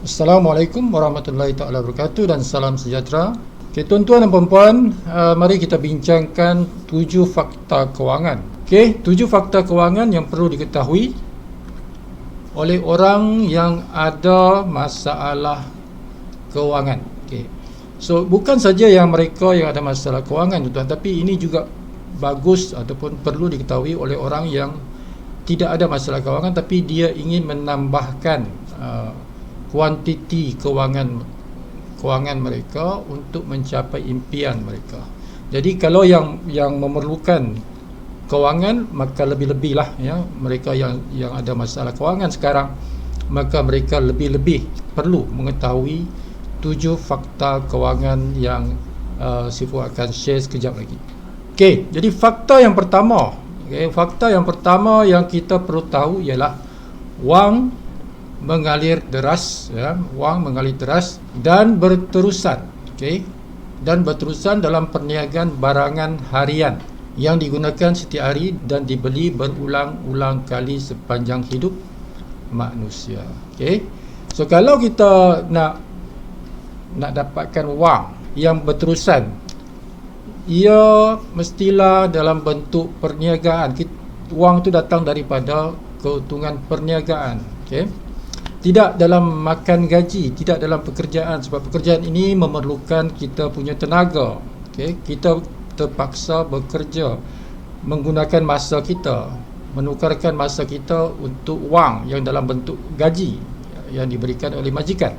Assalamualaikum warahmatullahi taala wabarakatuh dan salam sejahtera. Okey, tuan-tuan dan puan-puan, mari kita bincangkan 7 fakta kewangan. Okey, 7 fakta kewangan yang perlu diketahui oleh orang yang ada masalah kewangan. Okey. So, bukan saja yang mereka yang ada masalah kewangan, tuan-tuan, tapi ini juga bagus ataupun perlu diketahui oleh orang yang tidak ada masalah kewangan tapi dia ingin menambahkan kuantiti kewangan mereka untuk mencapai impian mereka. Jadi kalau yang memerlukan kewangan, maka lebih-lebihlah ya, mereka yang ada masalah kewangan sekarang, maka mereka lebih-lebih perlu mengetahui 7 fakta kewangan yang Sifu akan share sekejap lagi. Okey, jadi fakta yang pertama, yang kita perlu tahu ialah wang mengalir deras, ya, wang mengalir deras dan berterusan, dan berterusan dalam perniagaan barangan harian yang digunakan setiap hari dan dibeli berulang-ulang kali sepanjang hidup manusia. So kalau kita nak dapatkan wang yang berterusan, ia mestilah dalam bentuk perniagaan. Wang tu datang daripada keuntungan perniagaan, tidak dalam makan gaji, tidak dalam pekerjaan, sebab pekerjaan ini memerlukan kita punya tenaga. Kita terpaksa bekerja menggunakan masa kita, menukarkan masa kita untuk wang yang dalam bentuk gaji yang diberikan oleh majikan.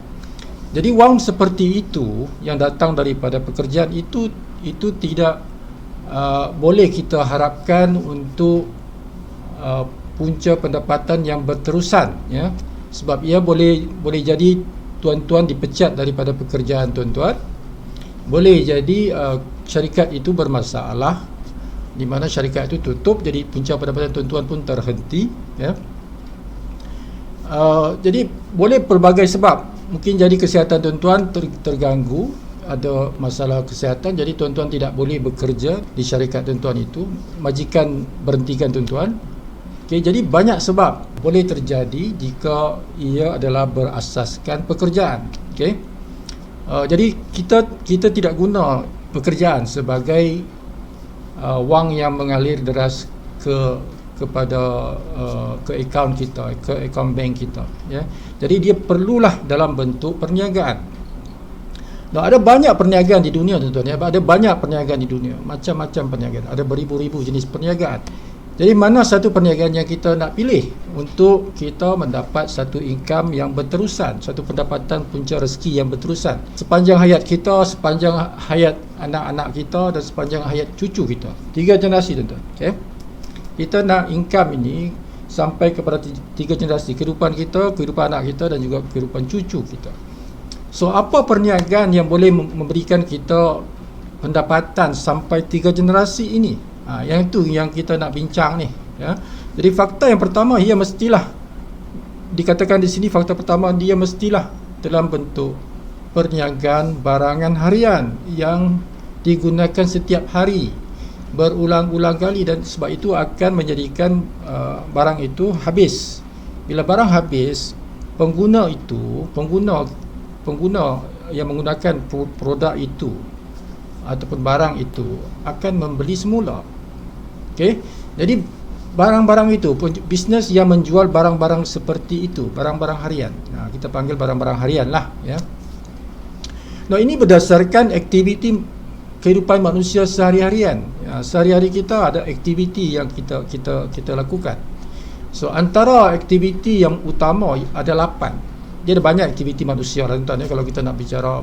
Jadi wang seperti itu yang datang daripada pekerjaan itu tidak boleh kita harapkan untuk punca pendapatan yang berterusan, ya. Sebab ia boleh jadi tuan-tuan dipecat daripada pekerjaan tuan-tuan, boleh jadi syarikat itu bermasalah, di mana syarikat itu tutup, jadi punca pendapatan tuan-tuan pun terhenti, ya. Jadi boleh pelbagai sebab. Mungkin jadi kesihatan tuan-tuan terganggu, ada masalah kesihatan, jadi tuan-tuan tidak boleh bekerja di syarikat tuan-tuan itu, majikan berhentikan tuan-tuan. Jadi banyak sebab boleh terjadi jika ia adalah berasaskan pekerjaan. Jadi kita tidak guna pekerjaan sebagai wang yang mengalir deras kepada ke akaun kita, ke akaun bank kita, ya. Jadi dia perlulah dalam bentuk perniagaan. Ada banyak perniagaan di dunia, tuan-tuan, ya. Ada banyak perniagaan di dunia, macam-macam perniagaan, ada beribu-ribu jenis perniagaan. Jadi mana satu perniagaan yang kita nak pilih untuk kita mendapat satu income yang berterusan, satu pendapatan punca rezeki yang berterusan sepanjang hayat kita, sepanjang hayat anak-anak kita dan sepanjang hayat cucu kita. 3 generasi, tuan-tuan. Kita nak income ini sampai kepada 3 generasi, kehidupan kita, kehidupan anak kita dan juga kehidupan cucu kita. So apa perniagaan yang boleh memberikan kita pendapatan sampai 3 generasi ini? Yang itu yang kita nak bincang ni, ya. Jadi fakta yang pertama, ia mestilah dikatakan di sini, fakta pertama, dia mestilah dalam bentuk perniagaan barangan harian yang digunakan setiap hari berulang-ulang kali, dan sebab itu akan menjadikan barang itu habis. Bila barang habis, pengguna yang menggunakan produk itu ataupun barang itu akan membeli semula. Jadi barang-barang itu, bisnes yang menjual barang-barang seperti itu, barang-barang harian, kita panggil barang-barang harian lah, ya. Ini berdasarkan aktiviti kehidupan manusia sehari-harian, ya. Sehari-hari kita ada aktiviti yang kita lakukan. So antara aktiviti yang utama ada 8. Dia ada banyak aktiviti manusia, tuan-tuan, ya. Kalau kita nak bicara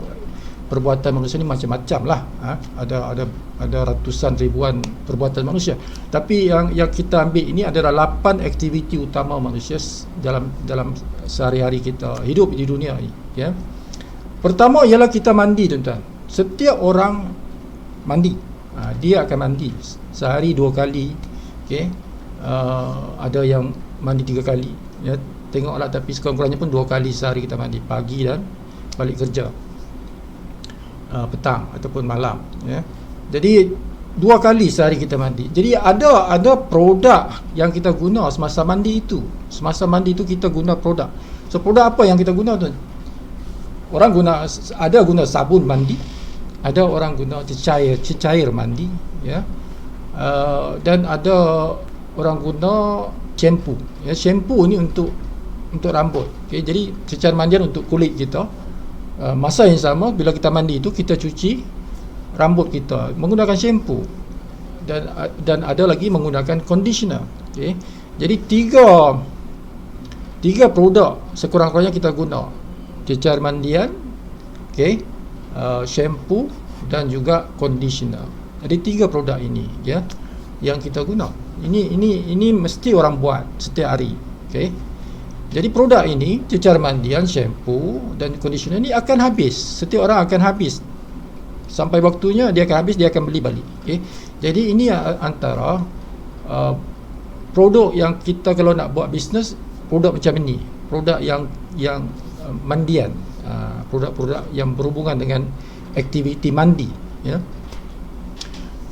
perbuatan manusia ni macam-macam lah, ada ratusan ribuan perbuatan manusia, tapi yang kita ambil ini adalah 8 aktiviti utama manusia dalam sehari-hari kita hidup di dunia ini, ya. Pertama ialah kita mandi, tuan-tuan. Setiap orang mandi, dia akan mandi sehari 2 kali, ada yang mandi 3 kali, ya. Tengoklah, tapi sekurang-kurangnya pun 2 kali sehari kita mandi, pagi dan balik kerja, petang ataupun malam, ya. Jadi 2 kali sehari kita mandi. Jadi ada produk yang kita guna semasa mandi itu. Semasa mandi itu kita guna produk. So produk apa yang kita guna, tuan? Orang ada guna sabun mandi, ada orang guna cecair mandi, ya. Dan ada orang guna shampoo. Ya, shampoo ni untuk rambut. Okey, jadi cecair mandian untuk kulit kita. Masa yang sama bila kita mandi itu kita cuci rambut kita menggunakan shampoo, dan ada lagi menggunakan conditioner. Okey. Jadi tiga produk sekurang-kurangnya kita guna. Cecair mandian, okey, shampoo dan juga conditioner. Jadi 3 produk ini, ya, yang kita guna. Ini mesti orang buat setiap hari. Okey. Jadi produk ini, cecair mandian, shampoo dan conditioner ni akan habis. Setiap orang akan habis. Sampai waktunya dia akan habis, dia akan beli balik. Okey. Jadi ini antara produk yang kita kalau nak buat bisnes, produk macam ini, produk yang mandian, produk-produk yang berhubungan dengan aktiviti mandi, ya.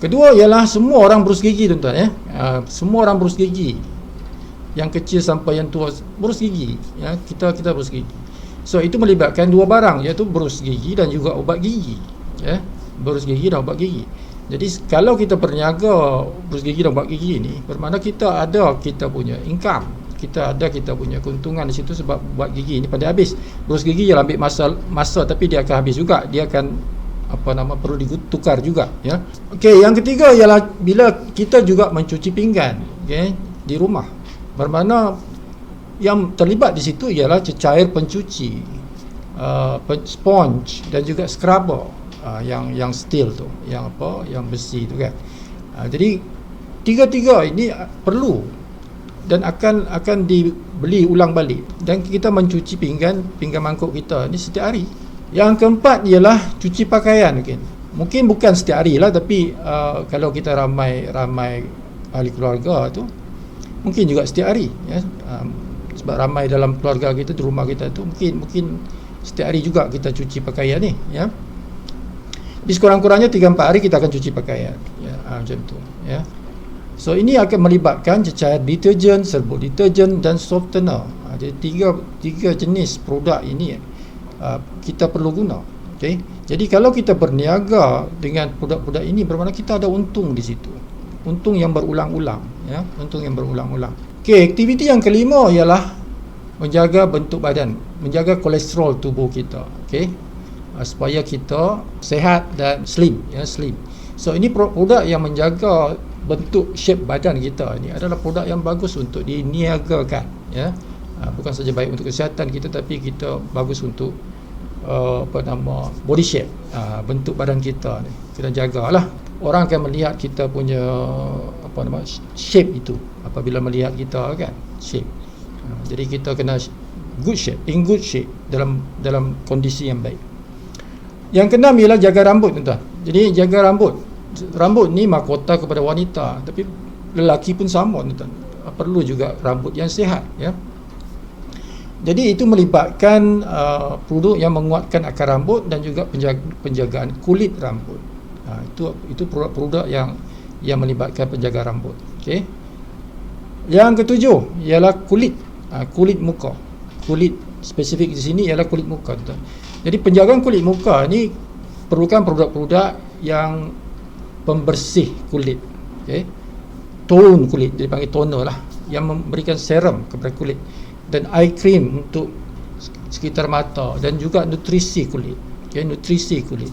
Kedua ialah semua orang berus gigi, tuan-tuan, ya. Semua orang berus gigi, yang kecil sampai yang tua berus gigi, ya. Kita berus gigi. So itu melibatkan 2 barang, iaitu berus gigi dan juga ubat gigi, ya. Berus gigi dan ubat gigi. Jadi kalau kita berniaga berus gigi dan ubat gigi ni, bermakna kita punya income, kita punya keuntungan di situ, sebab ubat gigi ni pada habis. Berus gigi yang ambil masa tapi dia akan habis juga, dia akan perlu ditukar juga, ya. Okey, yang ketiga ialah bila kita juga mencuci pinggan, okey, di rumah. Bermakna yang terlibat di situ ialah cecair pencuci, sponge dan juga scrubber, yang steel tu, yang besi tu, kan. Jadi tiga-tiga ini perlu dan akan dibeli ulang balik, dan kita mencuci pinggan mangkuk kita ni setiap hari. Yang keempat ialah cuci pakaian. Mungkin bukan setiap hari lah, tapi kalau kita ramai ahli keluarga tu, mungkin juga setiap hari, ya. Sebab ramai dalam keluarga kita, di rumah kita tu, mungkin setiap hari juga kita cuci pakaian ni, ya. Di sekurang-kurangnya 3-4 hari kita akan cuci pakaian, ya. Macam tu, ya. So ini akan melibatkan cecair deterjen, serbuk deterjen dan softener. Jadi tiga jenis produk ini kita perlu guna. Okay? Jadi kalau kita berniaga dengan produk-produk ini, bermakna kita ada untung di situ, untung yang berulang-ulang, ya, untung yang berulang-ulang. Okay, aktiviti yang kelima ialah menjaga bentuk badan, menjaga kolesterol tubuh kita, okay? Supaya kita sehat dan slim, ya, slim. So ini produk yang menjaga bentuk shape badan kita. Ini adalah produk yang bagus untuk diniagakan, ya. Bukan saja baik untuk kesihatan kita, tapi kita bagus untuk body shape, bentuk badan kita ni kita jagalah. Orang akan melihat kita punya shape itu apabila melihat kita, kan, shape. Jadi kita kena in good shape, dalam kondisi yang baik. Yang keenam ialah jaga rambut, tuan-tuan. Jadi jaga rambut ni mahkota kepada wanita, tapi lelaki pun sama, tuan-tuan. Perlu juga rambut yang sihat, ya. Jadi itu melibatkan produk yang menguatkan akar rambut dan juga penjagaan kulit rambut. Itu produk-produk yang melibatkan penjaga rambut. Okey. Yang ketujuh ialah kulit muka. Kulit spesifik di sini ialah kulit muka, tuan. Jadi penjagaan kulit muka ni perlukan produk-produk yang pembersih kulit. Okey. Tone kulit, dia panggil toner lah, yang memberikan serum kepada kulit, dan eye cream untuk sekitar mata, dan juga nutrisi kulit, ya, nutrisi kulit.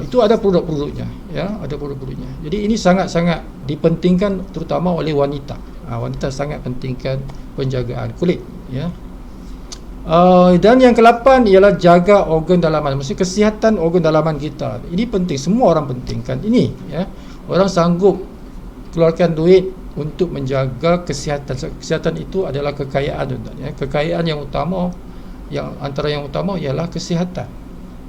Itu ada produk-produknya, ya, ada produk-produknya. Jadi ini sangat-sangat dipentingkan terutama oleh wanita. Wanita sangat pentingkan penjagaan kulit, ya. Dan yang ke-8 ialah jaga organ dalaman, maksudnya kesihatan organ dalaman kita. Ini penting, semua orang pentingkan ini, ya. Orang sanggup keluarkan duit untuk menjaga kesihatan. Kesihatan itu adalah kekayaan, tuan-tuan, ya. Kekayaan yang utama, antara yang utama ialah kesihatan.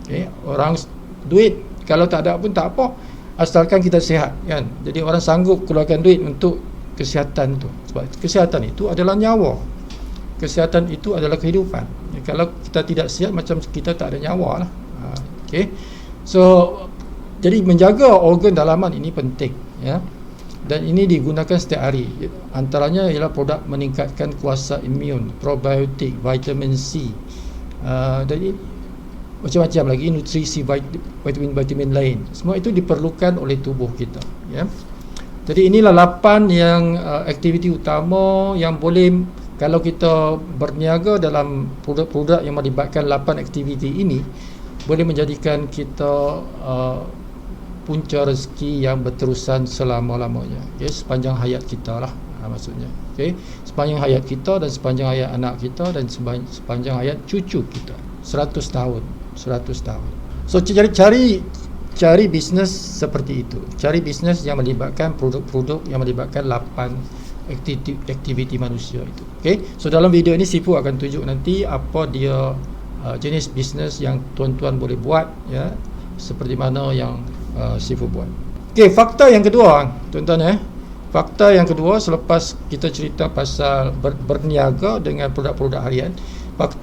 Okay. Orang duit kalau tak ada pun tak apa, asalkan kita sihat, kan. Jadi orang sanggup keluarkan duit untuk kesihatan tu, sebab kesihatan itu adalah nyawa. Kesihatan itu adalah kehidupan. Ya, kalau kita tidak sihat, macam kita tak ada nyawa lah. Okay. So jadi menjaga organ dalaman ini penting, ya. Dan ini digunakan setiap hari. Antaranya ialah produk meningkatkan kuasa imun, probiotik, vitamin C. Dan macam-macam lagi nutrisi vitamin lain. Semua itu diperlukan oleh tubuh kita, ya. Jadi inilah 8 yang aktiviti utama yang boleh, kalau kita berniaga dalam produk-produk yang melibatkan 8 aktiviti ini, boleh menjadikan kita punca rezeki yang berterusan selama-lamanya, okay? Sepanjang hayat kita lah, maksudnya, okay? Sepanjang hayat kita dan sepanjang hayat anak kita dan sepanjang hayat cucu kita, 100 tahun. So cari bisnes seperti itu. Cari bisnes yang melibatkan produk-produk yang melibatkan 8 aktiviti manusia itu. Okay? So dalam video ini Sifu akan tunjuk nanti apa dia jenis bisnes yang tuan-tuan boleh buat, ya, seperti mana yang Sifu buat. Okay, fakta yang kedua, tuan-tuan, fakta yang kedua selepas kita cerita pasal berniaga dengan produk-produk harian,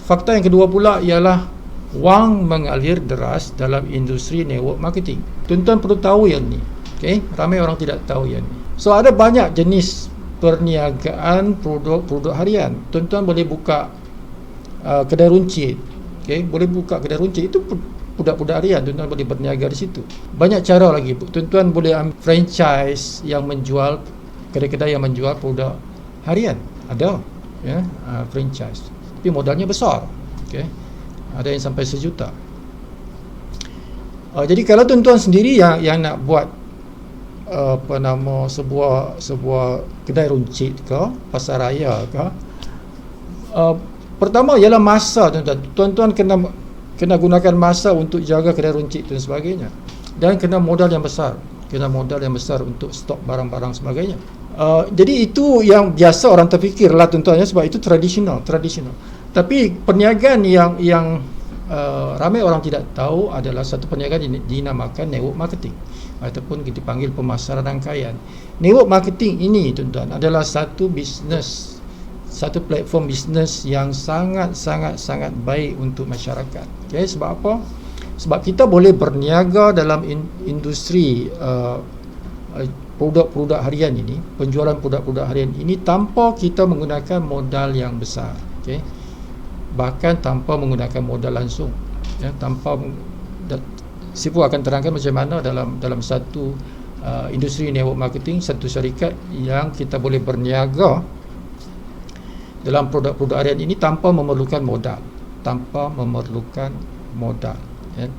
fakta yang kedua pula ialah wang mengalir deras dalam industri network marketing. Tuan-tuan perlu tahu yang ni. Okay? Ramai orang tidak tahu yang ni. So ada banyak jenis perniagaan produk-produk harian. Tuan-tuan boleh buka kedai runcit. Okay? Boleh buka kedai runcit. Itu produk-produk harian. Tuan-tuan boleh berniaga di situ. Banyak cara lagi. Tuan-tuan boleh ambil franchise yang menjual, kedai-kedai yang menjual produk harian. Ada, ya, franchise. Tapi modalnya besar. Okay? Ada yang sampai 1 juta. Jadi kalau tuan-tuan sendiri yang nak buat sebuah kedai runcit ke, pasar raya ke, pertama ialah masa, tuan-tuan. Tuan-tuan kena gunakan masa untuk jaga kedai runcit dan sebagainya. Dan kena modal yang besar. Untuk stok barang-barang sebagainya. Jadi itu yang biasa orang terfikirlah, tuan-tuan, sebab itu tradisional. Tapi perniagaan yang ramai orang tidak tahu adalah satu perniagaan dinamakan network marketing ataupun kita panggil pemasaran rangkaian. Network marketing ini, tuan-tuan, adalah satu platform bisnes yang sangat baik untuk masyarakat. Okay, sebab apa? Sebab kita boleh berniaga dalam industri produk-produk harian ini, penjualan produk-produk harian ini tanpa kita menggunakan modal yang besar. Okay? Bahkan tanpa menggunakan modal langsung, ya, Sifu akan terangkan macam mana dalam satu industri network marketing, satu syarikat yang kita boleh berniaga dalam produk-produk harian ini tanpa memerlukan modal, ya.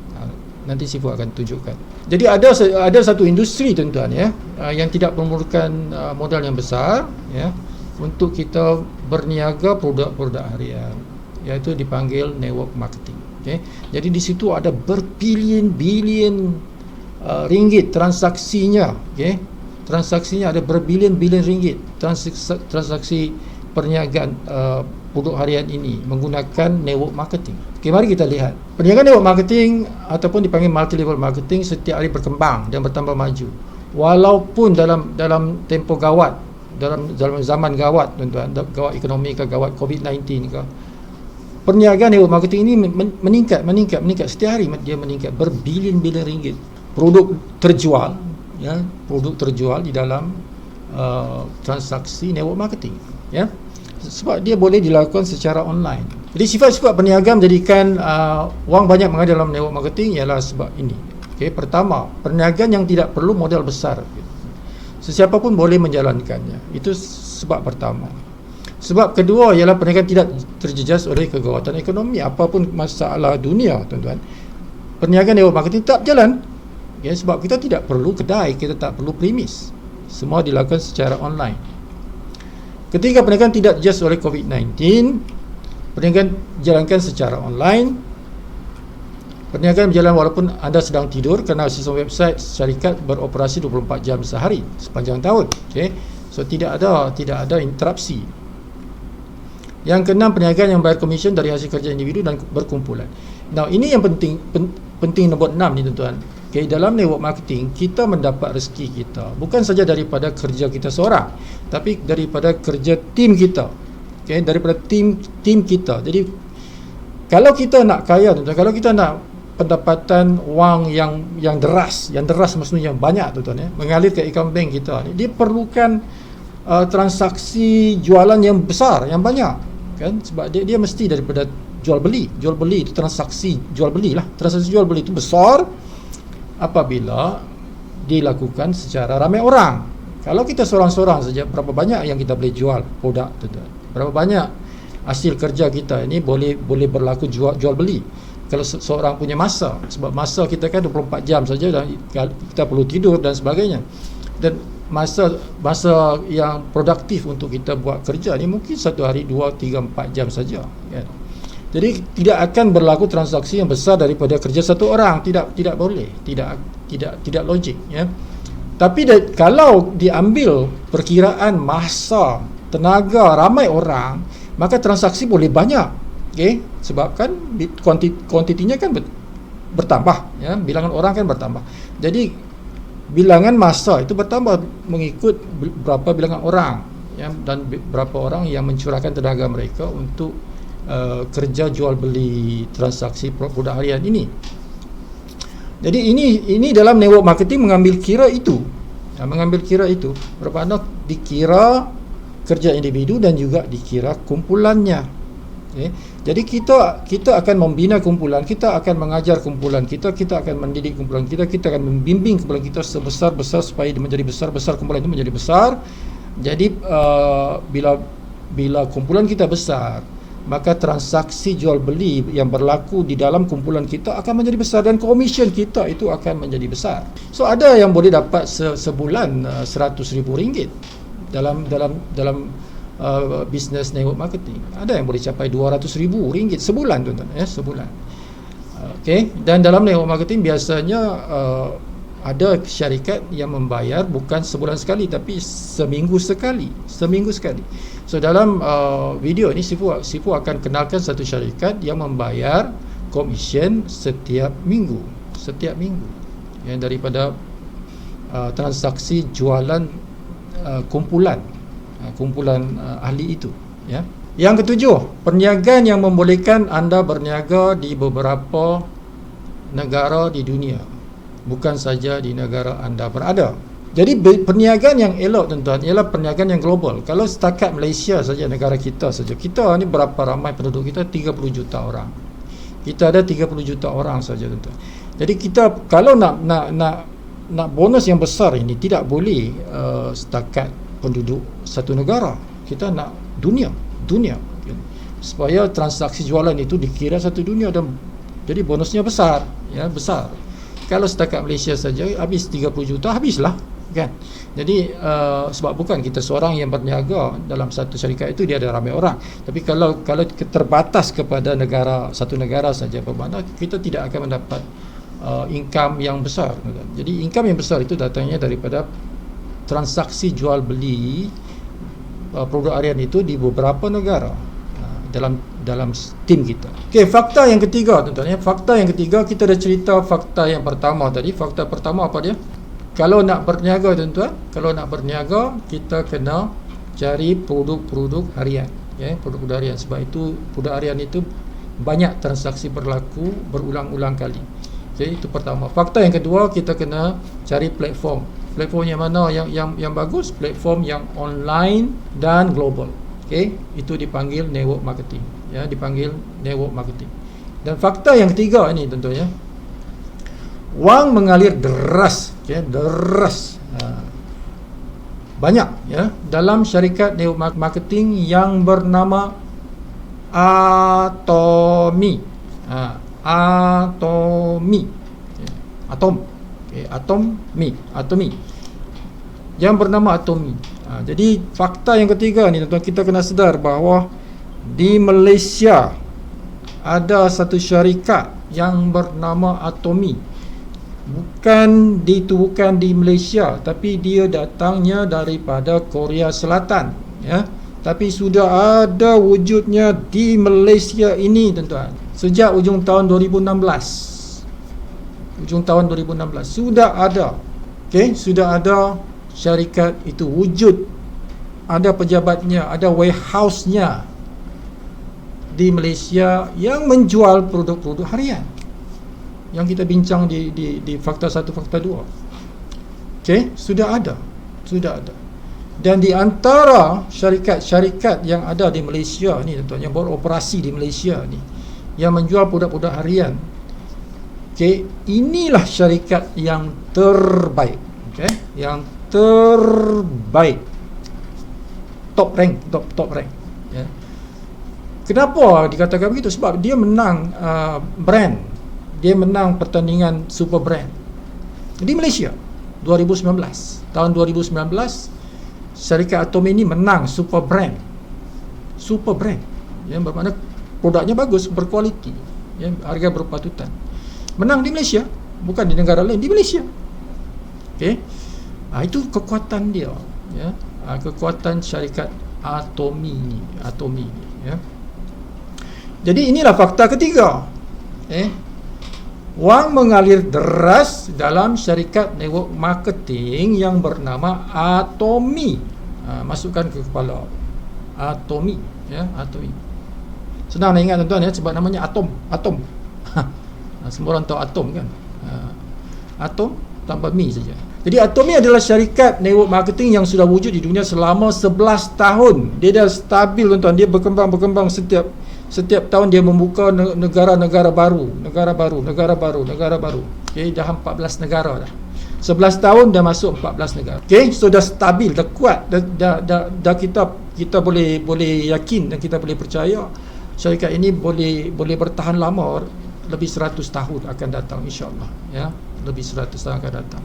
Nanti Sifu akan tunjukkan. Jadi ada satu industri, tuan-tuan, ya, yang tidak memerlukan modal yang besar, ya, untuk kita berniaga produk-produk harian, iaitu dipanggil network marketing. Okay? Jadi di situ ada berbilion-bilion ringgit transaksinya. Okay? Transaksinya ada berbilion-bilion ringgit transaksi perniagaan produk harian ini menggunakan network marketing. Okay, mari kita lihat. Perniagaan network marketing ataupun dipanggil multi level marketing setiap hari berkembang dan bertambah maju. Walaupun dalam tempoh gawat, dalam zaman gawat, tuan-tuan, gawat ekonomi ke, gawat COVID-19 ke, perniagaan network marketing ini meningkat setiap hari. Dia meningkat berbilion-bilion ringgit. Produk terjual di dalam transaksi network marketing, ya, sebab dia boleh dilakukan secara online. Jadi sifat-sifat perniagaan menjadikan wang banyak mengalir dalam network marketing ialah sebab ini. Okay, pertama, perniagaan yang tidak perlu modal besar. Sesiapa pun boleh menjalankannya. Itu sebab pertama. Sebab kedua ialah perniagaan tidak terjejas oleh kegawatan ekonomi. Apapun masalah dunia, tuan-tuan, perniagaan network marketing tetap jalan. Ya, sebab kita tidak perlu kedai, kita tak perlu premis. Semua dilakukan secara online. Ketika perniagaan tidak terjejas oleh COVID-19, perniagaan dijalankan secara online. Perniagaan berjalan walaupun anda sedang tidur kerana sistem website syarikat beroperasi 24 jam sehari sepanjang tahun. Okay? So tidak ada interupsi. Yang keenam, perniagaan yang bayar komisen dari hasil kerja individu dan berkumpulan. Now, ini yang penting nombor 6 ni, tuan-tuan. Okay, dalam network marketing kita mendapat rezeki kita bukan saja daripada kerja kita seorang, tapi daripada kerja tim kita. Okay, daripada tim kita. Jadi kalau kita nak kaya, tuan-tuan, kalau kita nak pendapatan wang yang deras maksudnya yang banyak, tuan-tuan, ya, mengalir ke akaun bank kita ni, dia perlukan transaksi jualan yang besar, yang banyak. kan, sebab dia mesti daripada jual beli itu transaksi jual beli lah. Transaksi jual beli itu besar apabila dilakukan secara ramai orang. Kalau kita seorang-seorang saja, berapa banyak yang kita boleh jual produk tu, berapa banyak hasil kerja kita ini boleh berlaku jual beli. Kalau seorang punya masa, sebab masa kita kan 24 jam saja dan kita perlu tidur dan sebagainya, dan masa yang produktif untuk kita buat kerja ni mungkin satu hari 2, 3, 4 jam saja, kan? Jadi tidak akan berlaku transaksi yang besar daripada kerja satu orang. Tidak boleh, tidak logik, ya. Tapi kalau diambil perkiraan masa, tenaga, ramai orang, maka transaksi boleh banyak, okey, sebab kan kuantitinya kan bertambah, ya, bilangan orang kan bertambah. Jadi bilangan masa itu bertambah mengikut berapa bilangan orang, ya, dan berapa orang yang mencurahkan tenaga mereka untuk kerja jual beli transaksi produk harian ini. Jadi ini dalam network marketing mengambil kira itu, bermakna dikira kerja individu dan juga dikira kumpulannya. Okay. Jadi kita akan membina kumpulan, kita akan mengajar kumpulan kita akan mendidik kumpulan kita akan membimbing kumpulan kita sebesar-besar supaya menjadi besar-besar, kumpulan itu menjadi besar. Jadi bila kumpulan kita besar, maka transaksi jual beli yang berlaku di dalam kumpulan kita akan menjadi besar dan komisen kita itu akan menjadi besar. So ada yang boleh dapat sebulan RM100,000 dalam bisnes network marketing. Ada yang boleh capai RM200,000 sebulan, tuan-tuan, ya, sebulan. Okey, dan dalam network marketing biasanya ada syarikat yang membayar bukan sebulan sekali tapi seminggu sekali. So dalam video ini Sifu akan kenalkan satu syarikat yang membayar komisen setiap minggu, yang daripada transaksi jualan kumpulan ahli itu, ya. Yang ketujuh, perniagaan yang membolehkan anda berniaga di beberapa negara di dunia, bukan saja di negara anda berada. Jadi perniagaan yang elok, tuan-tuan, ialah perniagaan yang global. Kalau setakat Malaysia saja, negara kita saja, kita ni berapa ramai penduduk kita? 30 juta orang. Kita ada 30 juta orang saja, tuan-tuan. Jadi kita kalau nak bonus yang besar ini tidak boleh setakat penduduk satu negara. Kita nak dunia, supaya transaksi jualan itu dikira satu dunia dan jadi bonusnya besar, ya, besar. Kalau setakat Malaysia saja habis 30 juta, habislah, kan. Jadi sebab bukan kita seorang yang berniaga dalam satu syarikat itu dia ada ramai orang. Tapi kalau terbatas kepada satu negara saja, bermakna kita tidak akan mendapat income yang besar. Jadi income yang besar itu datangnya daripada transaksi jual beli produk harian itu di beberapa negara dalam tim kita. Okey, fakta yang ketiga, tuan-tuan, ya. Fakta yang ketiga, kita dah cerita fakta yang pertama tadi. Fakta pertama apa dia? Kalau nak berniaga, tuan-tuan, kita kena cari produk-produk harian, ya, produk-produk harian. Sebab itu produk harian itu banyak transaksi berlaku berulang-ulang kali. Jadi itu pertama. Fakta yang kedua, kita kena cari platform yang mana yang bagus, platform yang online dan global. Okey, itu dipanggil network marketing, ya, dipanggil network marketing. Dan fakta yang ketiga ini, tuan-tuan, ya, wang mengalir deras, okay, banyak, ya, dalam syarikat network marketing yang bernama Atomi. Atomi yang bernama Atomi. Jadi fakta yang ketiga ni, tuan-tuan, kita kena sedar bahawa di Malaysia ada satu syarikat yang bernama Atomi. Bukan ditubuhkan di Malaysia, tapi dia datangnya daripada Korea Selatan, ya. Tapi sudah ada wujudnya di Malaysia ini, tuan-tuan, sejak ujung tahun 2016. Sudah ada. Okey, sudah ada syarikat itu wujud, ada pejabatnya, ada warehouse-nya di Malaysia yang menjual produk-produk harian yang kita bincang di fakta 1, fakta 2. Okey, sudah ada. Dan di antara syarikat-syarikat yang ada di Malaysia ni tuan-tuan, yang beroperasi di Malaysia ni, yang menjual produk-produk harian, okey, inilah syarikat yang terbaik, okey, yang terbaik, top rank, ya. Kenapa dikatakan begitu? Sebab dia menang brand, dia menang pertandingan super brand di Malaysia 2019. Tahun 2019 syarikat Atomi ini menang super brand, yang bermakna produknya bagus, berkualiti, ya, harga berpatutan. Menang di Malaysia, bukan di negara lain, di Malaysia. Okey, itu kekuatan dia, ya, kekuatan syarikat Atomi ni, ya. Jadi inilah fakta ketiga. Wang mengalir deras dalam syarikat network marketing yang bernama Atomi. Masukkan ke kepala, Atomi, ya, Atomi. Senang nak ingat tuan-tuan, ya, sebab namanya atom. Semua orang tahu atom kan. Atom tanpa mi saja. Jadi Atomi adalah syarikat network marketing yang sudah wujud di dunia selama 11 tahun. Dia dah stabil tuan-tuan, dia berkembang setiap tahun dia membuka negara baru. Okey, dah 14 negara dah. 11 tahun dah masuk 14 negara. Okey, so dah stabil, dah kuat, dah kita boleh yakin dan kita boleh percaya syarikat ini boleh bertahan lama, lebih 100 tahun akan datang insya-Allah, ya. Lebih 100 tahun akan datang.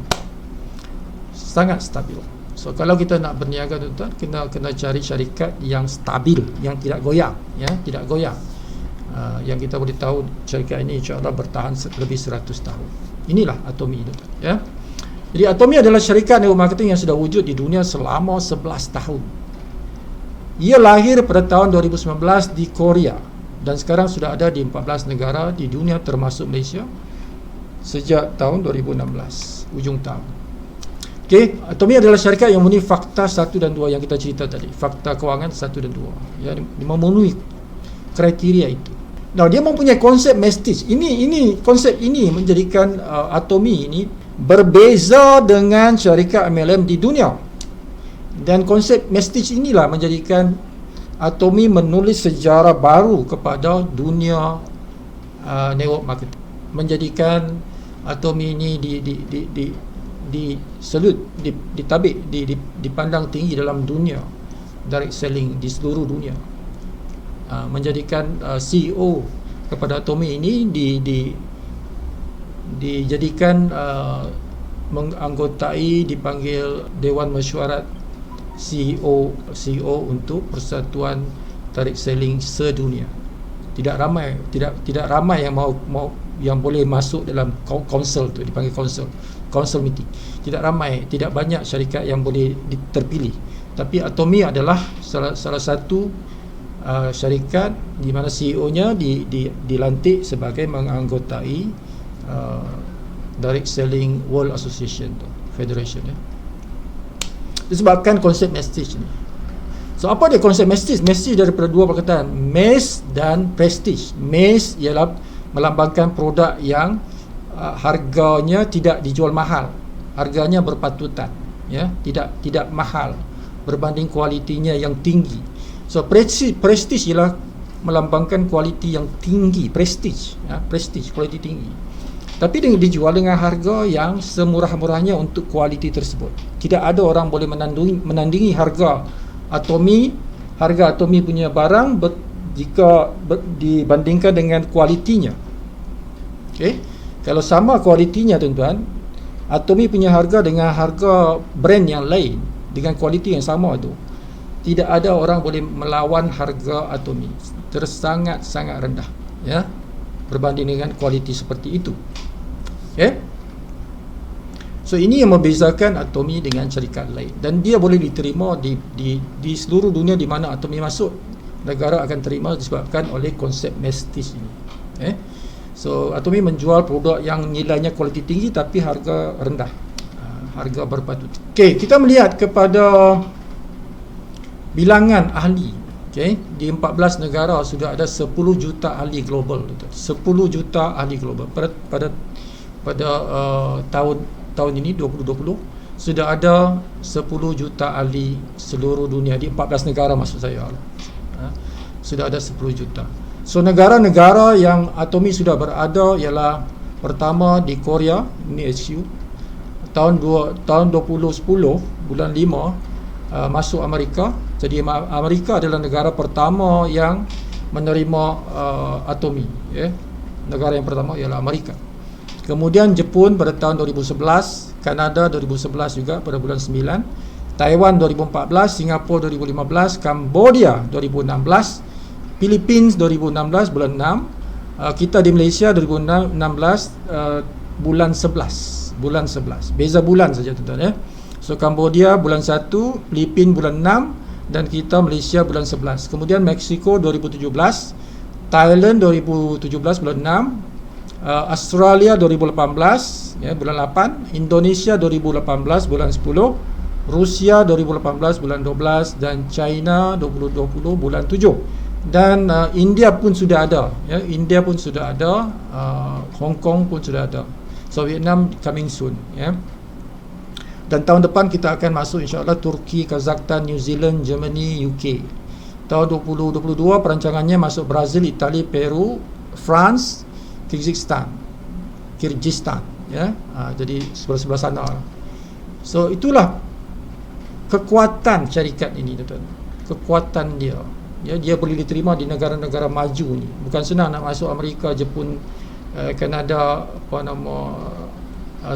Sangat stabil. So kalau kita nak berniaga tuan-tuan, kena cari syarikat yang stabil, yang tidak goyang, ya, tidak goyang. Yang kita boleh tahu syarikat ini insya-Allah bertahan lebih 100 tahun. Inilah Atomi, tuan-tuan, ya. Jadi Atomi adalah syarikat network marketing yang sudah wujud di dunia selama 11 tahun. Ia lahir pada tahun 2019 di Korea dan sekarang sudah ada di 14 negara di dunia termasuk Malaysia sejak tahun 2016, ujung tahun. Okey, Atomi adalah syarikat yang memenuhi fakta 1 dan 2 yang kita cerita tadi. Fakta kewangan 1 dan 2. Ya, memenuhi kriteria itu. Nah, dia mempunyai konsep mestis. Ini konsep ini menjadikan Atomi ini berbeza dengan syarikat MLM di dunia. Dan konsep mestis inilah menjadikan Atomi menulis sejarah baru kepada dunia network marketing. Menjadikan Atomi ini ditabik, dipandang tinggi dalam dunia direct selling di seluruh dunia. Menjadikan CEO kepada Atomi ini dijadikan menganggotai, dipanggil Dewan Mesyuarat CEO untuk Persatuan Direct Selling sedunia. Tidak ramai yang mau yang boleh masuk dalam council tu, dipanggil council meeting. Tidak ramai, tidak banyak syarikat yang boleh terpilih. Tapi Atomi adalah salah satu syarikat di mana CEO-nya dilantik sebagai menganggotai Direct Selling World Association tu, Federation, ya. Disebabkan konsep mestis ni. So apa dia konsep mestis? Mestis daripada dua perkataan, mes dan prestige. Mes ialah melambangkan produk yang harganya tidak dijual mahal, harganya berpatutan, ya, tidak mahal berbanding kualitinya yang tinggi. So prestige ialah melambangkan kualiti yang tinggi, prestige, ya, prestige, kualiti tinggi. Tapi dijual dengan harga yang semurah-murahnya untuk kualiti tersebut. Tidak ada orang boleh menandingi harga Atomi punya barang jika dibandingkan dengan kualitinya. Okey. Kalau sama kualitinya tuan-tuan, Atomi punya harga dengan harga brand yang lain dengan kualiti yang sama tu, tidak ada orang boleh melawan harga Atomi. Sangat rendah, ya, berbanding dengan kualiti seperti itu. Okay? So ini yang membezakan Atomi dengan syarikat lain, dan dia boleh diterima di seluruh dunia di mana Atomi masuk. Negara akan terima disebabkan oleh konsep mestis ini. Okay? So Atomi menjual produk yang nilainya kualiti tinggi tapi harga rendah, harga berpatut. Okay, kita melihat kepada bilangan ahli. Okay, di 14 negara sudah ada 10 juta ahli global. 10 juta ahli global pada tahun ini 2020 sudah ada 10 juta ahli seluruh dunia di 14 negara maksud saya. Sudah ada 10 juta. So negara-negara yang atomi sudah berada ialah pertama di Korea, ini HQ. Tahun 2010 bulan 5 masuk Amerika. Jadi Amerika adalah negara pertama yang menerima atomi, ya. Negara yang pertama ialah Amerika. Kemudian Jepun pada tahun 2011, Kanada 2011 juga pada bulan 9, Taiwan 2014, Singapura 2015, Cambodia 2016, Philippines 2016 bulan 6, kita di Malaysia 2016 bulan 11. Beza bulan saja tuan-tuan, ya. So Cambodia bulan 1, Philippines bulan 6 dan kita Malaysia bulan 11. Kemudian Mexico 2017, Thailand 2017 bulan 6, Australia 2018 ya bulan 8, Indonesia 2018 bulan 10, Rusia 2018 bulan 12 dan China 2020 bulan 7. Dan India pun sudah ada, ya. India pun sudah ada, Hong Kong pun sudah ada. So Vietnam coming soon, ya. Dan tahun depan kita akan masuk insya-Allah Turki, Kazakhstan, New Zealand, Germany, UK. Tahun 2022 perancangannya masuk Brazil, Itali, Peru, France, Kyrgyzstan, ya. Jadi sebelah-sebelah sana. So itulah kekuatan syarikat ini, tuan-tuan. Kekuatan dia. Ya, dia boleh diterima di negara-negara maju ni. Bukan senang nak masuk Amerika, Jepun, Kanada,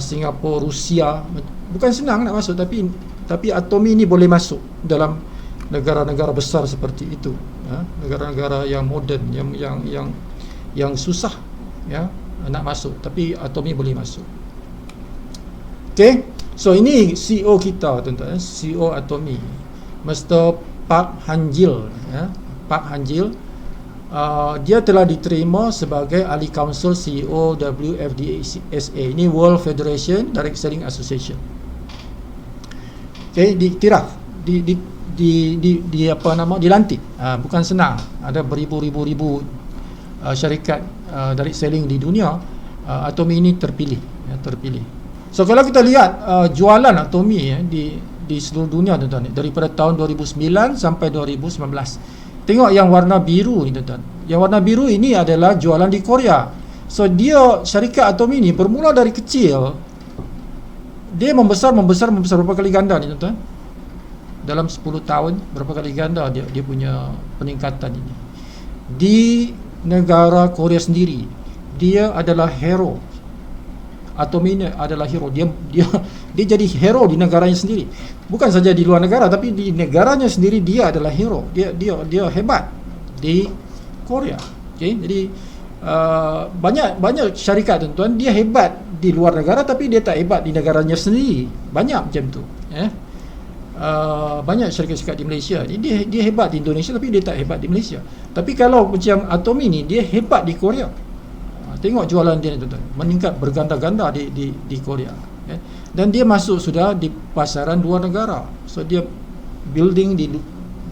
Singapura, Rusia. Bukan senang nak masuk, tapi atomi ni boleh masuk dalam negara-negara besar seperti itu. Ya, negara-negara yang moden, yang susah, ya, nak masuk, tapi atomi boleh masuk. Okey. So ini CEO kita, tuan-tuan, CEO atomi, Mr. Park Han-jil, ya. Park Han-jil, dia telah diterima sebagai ahli kaunsil CEO WFDSA. Ini World Federation Direct Selling Association. Okey, diiktiraf, dilantik. Bukan senang. Ada beribu-ribu syarikat direct selling di dunia. Atomi ini terpilih, ya, terpilih. So kalau kita lihat jualan atomi, ya, di seluruh dunia, tuan-tuan, daripada tahun 2009 sampai 2019. Tengok yang warna biru ni, tuan-tuan. Yang warna biru ini adalah jualan di Korea. So dia, syarikat atomi ni bermula dari kecil, dia membesar berapa kali ganda ni, tuan-tuan. Dalam 10 tahun berapa kali ganda dia punya peningkatan ini. Di negara Korea sendiri, dia adalah hero. Atomi ini adalah hero. Dia jadi hero di negaranya sendiri. Bukan saja di luar negara, tapi di negaranya sendiri dia adalah hero. Dia hebat di Korea. Okay? Jadi banyak syarikat, tuan-tuan, dia hebat di luar negara tapi dia tak hebat di negaranya sendiri. Banyak macam tu, ya. Banyak syarikat-syarikat di Malaysia ni dia hebat di Indonesia tapi dia tak hebat di Malaysia. Tapi kalau macam atomi ni, dia hebat di Korea. Tengok jualan dia, tuan-tuan, meningkat berganda-ganda di Korea, okay? Dan dia masuk sudah di pasaran luar negara. So dia building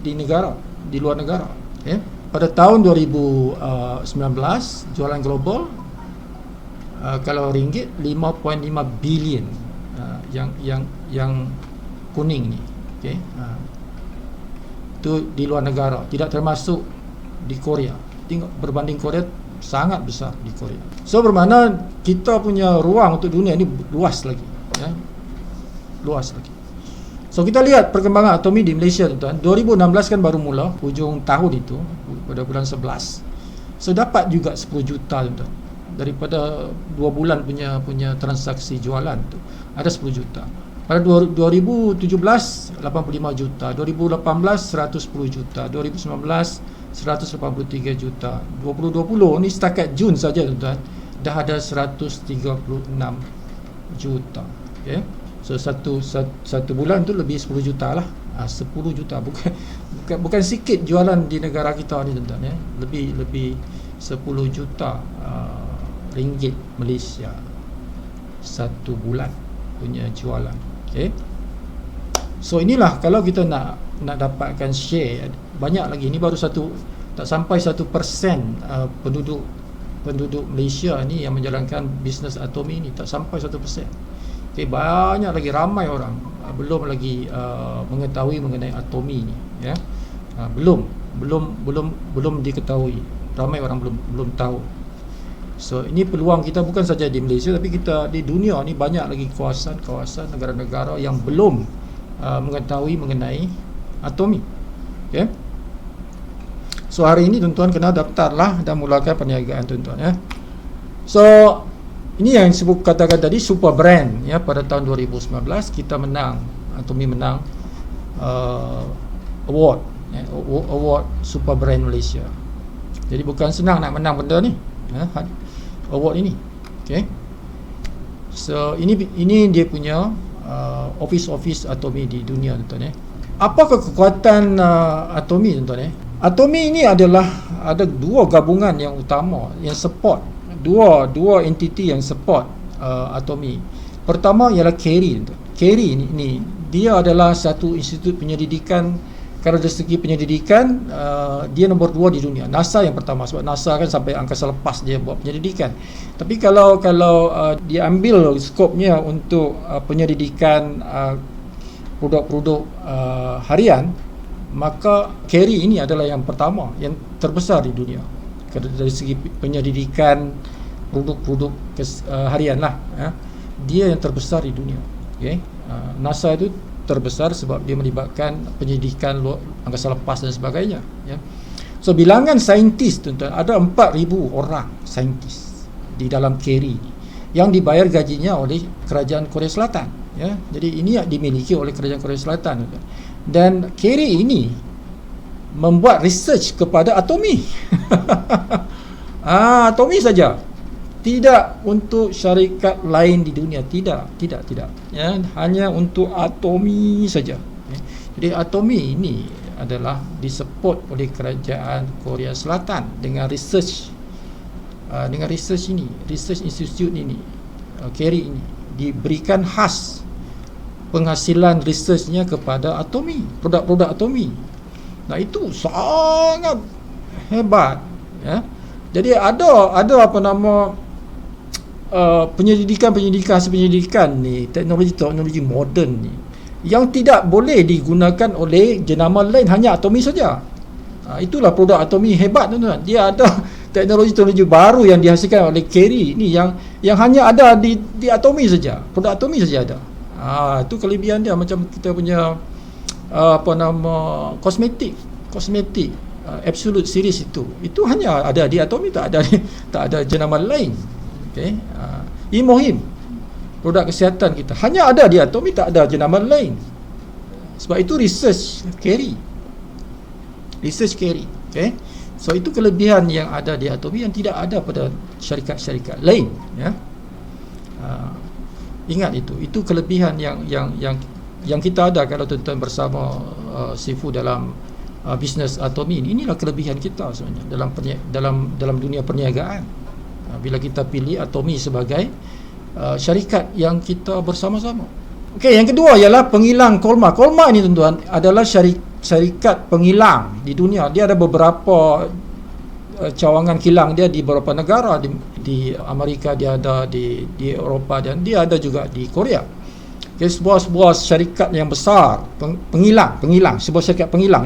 di negara, di luar negara, okay? Pada tahun 2019 jualan global, kalau ringgit 5.5 bilion, yang kuning ni, okay? Itu di luar negara, tidak termasuk di Korea. Tengok berbanding Korea sangat besar di Korea. So bermakna kita punya ruang untuk dunia ini luas lagi, ya. Luas lagi. So kita lihat perkembangan atomi di Malaysia, tuan-tuan. 2016 kan baru mula, hujung tahun itu pada bulan 11. So dapat juga 10 juta, tuan-tuan. Daripada 2 bulan punya transaksi jualan tu ada 10 juta. Pada 2017 85 juta, 2018 110 juta, 2019 183 juta. 2020 ni setakat Jun saja, tuan-tuan, dah ada 136 juta. Okey. So satu bulan tu lebih 10 juta lah. 10 juta bukan sikit jualan di negara kita ni, tuan-tuan, ya. Lebih 10 juta ringgit Malaysia satu bulan punya jualan. Okey. So inilah kalau kita nak dapatkan share banyak lagi. Ini baru tak sampai 1% penduduk Malaysia ni yang menjalankan bisnes atomi ni, tak sampai 1%. Okay, banyak lagi, ramai orang belum lagi mengetahui mengenai atomi ni, ya. Belum diketahui. Ramai orang belum tahu. So ini peluang kita bukan saja di Malaysia, tapi kita di dunia ni banyak lagi kawasan negara-negara yang belum mengetahui mengenai atomi. Okay. So hari ini tuan-tuan kena daftarlah dan mulakan perniagaan tuan-tuan, ya. So ini yang sebut katakan tadi super brand, ya. Pada tahun 2019 kita menang, Atomi menang award, ya, award super brand Malaysia. Jadi bukan senang nak menang benda ni, ya, award ini. Okay. So ini dia punya office Atomi di dunia, tuan-tuan, ya. Apakah kekuatan Atomi, tuan-tuan, ya? Atomi ini ada dua gabungan yang utama yang support, dua entiti yang support Atomi. Pertama ialah KERI. KERI ini dia adalah satu institut penyelidikan. Kalau dari segi penyelidikan, dia nombor 2 di dunia. NASA yang pertama, sebab NASA kan sampai angkasa lepas dia buat penyelidikan. Tapi kalau dia ambil skopnya untuk penyelidikan produk-produk harian, maka KERI ini adalah yang pertama, yang terbesar di dunia dari segi penyelidikan produk-produk harian lah, ya. Dia yang terbesar di dunia. Okay. NASA itu terbesar sebab dia melibatkan penyelidikan angkasa lepas dan sebagainya, ya. So bilangan saintis, tuan-tuan, ada 4,000 orang saintis di dalam KERI ini yang dibayar gajinya oleh kerajaan Korea Selatan, ya. Jadi ini dimiliki oleh kerajaan Korea Selatan, tuan-tuan. Dan KERI ini membuat research kepada atomi. Atomi saja, tidak untuk syarikat lain di dunia, tidak, ya, hanya untuk atomi saja. Jadi atomi ini adalah disupport oleh kerajaan Korea Selatan dengan research ini, research institute ini, KERI ini diberikan khas penghasilan researchnya kepada atomi, produk-produk atomi. Nah, itu sangat hebat, ya. Jadi ada apa nama penyelidikan ni, teknologi moden ni yang tidak boleh digunakan oleh jenama lain, hanya atomi saja. Itulah produk atomi hebat, tuan-tuan. Dia ada teknologi baru yang dihasilkan oleh KERI ni yang hanya ada di atomi saja, produk atomi saja ada. Itu kelebihan dia. Macam kita punya kosmetik Absolute series itu hanya ada di atomi, tak ada jenama lain. Okay. Imohim, produk kesihatan kita, hanya ada di atomi, tak ada jenama lain. Sebab itu research KERI. Okay. So itu kelebihan yang ada di atomi yang tidak ada pada syarikat-syarikat lain, ya. Ingat itu kelebihan yang kita ada kalau tuan-tuan bersama Sifu dalam bisnes atomi ini. Inilah kelebihan kita sebenarnya dalam dunia perniagaan. Bila kita pilih atomi sebagai syarikat yang kita bersama-sama. Okey, yang kedua ialah pengilang kolma. Kolma ini, tuan-tuan, adalah syarikat pengilang di dunia. Dia ada beberapa cawangan kilang dia di beberapa negara, di Amerika dia ada, di Eropah, dan dia ada juga di Korea. Jadi sebuah syarikat yang besar, pengilang, sebuah syarikat pengilang.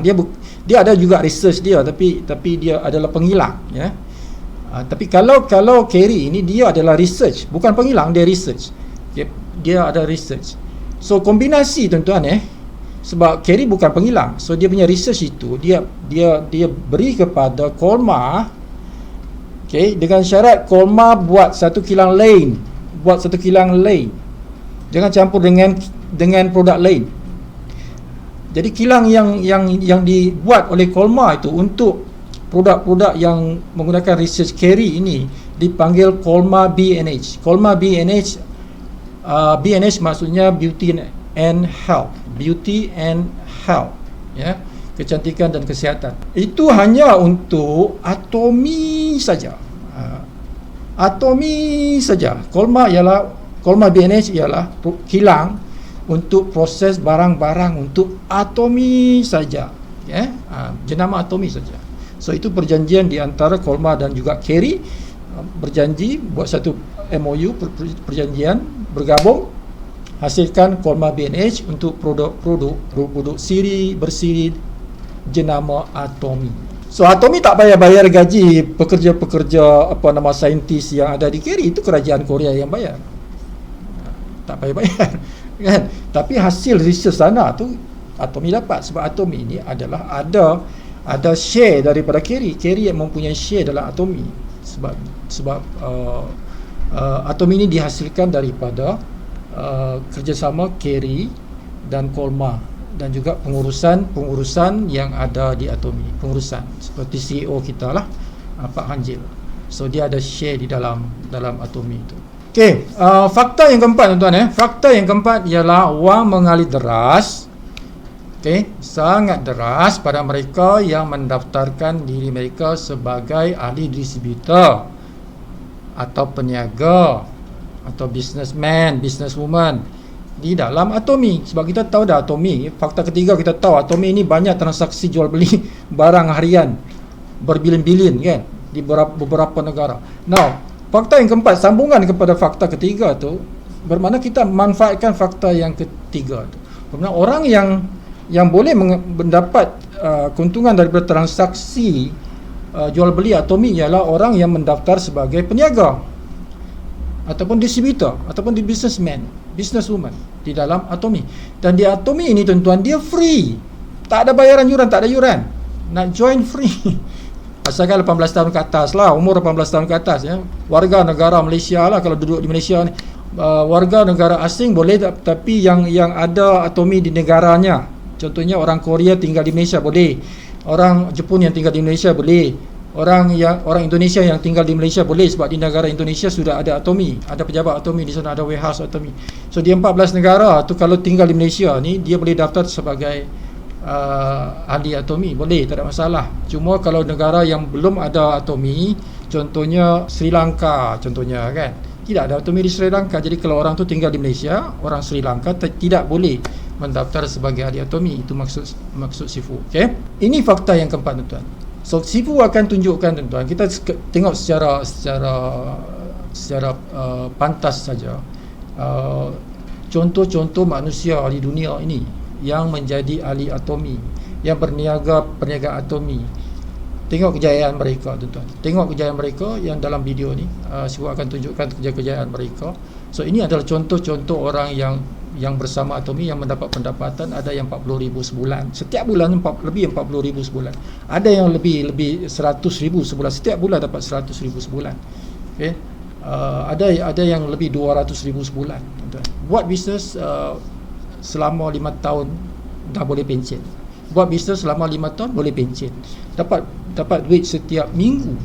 Dia ada juga research dia, tapi dia adalah pengilang, ya. Tapi kalau KERI ini dia adalah research, bukan pengilang, dia research. Dia ada research. So kombinasi, tuan-tuan, sebab KERI bukan pengilang, so dia punya research itu dia beri kepada kolma, okay, dengan syarat kolma buat satu kilang lain, jangan campur dengan produk lain. Jadi kilang yang dibuat oleh kolma itu untuk produk-produk yang menggunakan research KERI ini dipanggil kolma BNH. Kolma BNH, BNH maksudnya beauty and health, ya, kecantikan dan kesihatan. Itu hanya untuk atomi saja. Kolma BNH ialah kilang untuk proses barang-barang untuk atomi saja, ya. Jenama atomi saja. So itu perjanjian di antara kolma dan juga KERI, berjanji buat satu MOU, perjanjian bergabung hasilkan kolma BNH untuk produk siri bersiri jenama Atomi. So Atomi tak payah bayar gaji pekerja-pekerja saintis yang ada di KERI, itu kerajaan Korea yang bayar. Tak payah bayar kan. Tapi hasil research sana tu Atomi dapat, sebab Atomi ini adalah ada share daripada KERI yang mempunyai share dalam Atomi, sebab Atomi ini dihasilkan daripada kerjasama KERI dan Kolma, dan juga pengurusan yang ada di Atomi, pengurusan seperti CEO kita lah, Pak Hanjil. So dia ada share di dalam Atomi itu. Okey, fakta yang keempat tuan-tuan, fakta yang keempat ialah wang mengalir deras. Okey, sangat deras pada mereka yang mendaftarkan diri mereka sebagai ahli distributor atau peniaga atau businessman, businesswoman di dalam Atomi. Sebab kita tahu dah Atomi, fakta ketiga kita tahu Atomi ini banyak transaksi jual beli barang harian berbilion-bilion kan di beberapa negara. Now, fakta yang keempat sambungan kepada fakta ketiga tu, bermakna kita manfaatkan fakta yang ketiga tu. Bermakna orang yang boleh mendapat keuntungan daripada transaksi jual beli Atomi ialah orang yang mendaftar sebagai peniaga ataupun distributor ataupun businesswoman di dalam Atomi. Dan di Atomi ini tuan-tuan, dia free, tak ada bayaran yuran, tak ada yuran, nak join free. Asalkan 18 tahun ke atas lah, umur 18 tahun ke atas ya. Warga negara Malaysia lah kalau duduk di Malaysia ni. Warga negara asing boleh, tapi yang ada Atomi di negaranya. Contohnya orang Korea tinggal di Malaysia boleh, orang Jepun yang tinggal di Malaysia boleh, orang Indonesia yang tinggal di Malaysia boleh, sebab di negara Indonesia sudah ada Atomi, ada pejabat Atomi di sana, ada warehouse Atomi. So di 14 negara tu kalau tinggal di Malaysia ni, dia boleh daftar sebagai ahli Atomi, boleh, tak ada masalah. Cuma kalau negara yang belum ada Atomi, contohnya Sri Lanka contohnya kan, tidak ada Atomi di Sri Lanka. Jadi kalau orang tu tinggal di Malaysia, orang Sri Lanka tidak boleh mendaftar sebagai ahli Atomi. Itu maksud Sifu. Okey, ini fakta yang keempat tuan-tuan. So Sifu akan tunjukkan tuan-tuan, kita tengok secara pantas saja contoh-contoh manusia di dunia ini yang menjadi ahli Atomi, yang perniagaan Atomi. Tengok kejayaan mereka tuan-tuan, tengok kejayaan mereka yang dalam video ni. Sifu akan tunjukkan kejayaan mereka. So ini adalah contoh-contoh orang yang bersama Atomi yang mendapat pendapatan. Ada yang 40,000 sebulan, setiap bulan lebih 40,000 sebulan. Ada yang lebih 100,000 sebulan, setiap bulan dapat 100,000 sebulan. Okay. Ada yang lebih 200,000 sebulan tuan-tuan. Buat bisnes selama 5 tahun dah boleh pencen. Buat bisnes selama 5 tahun boleh pencen. Dapat duit setiap minggu,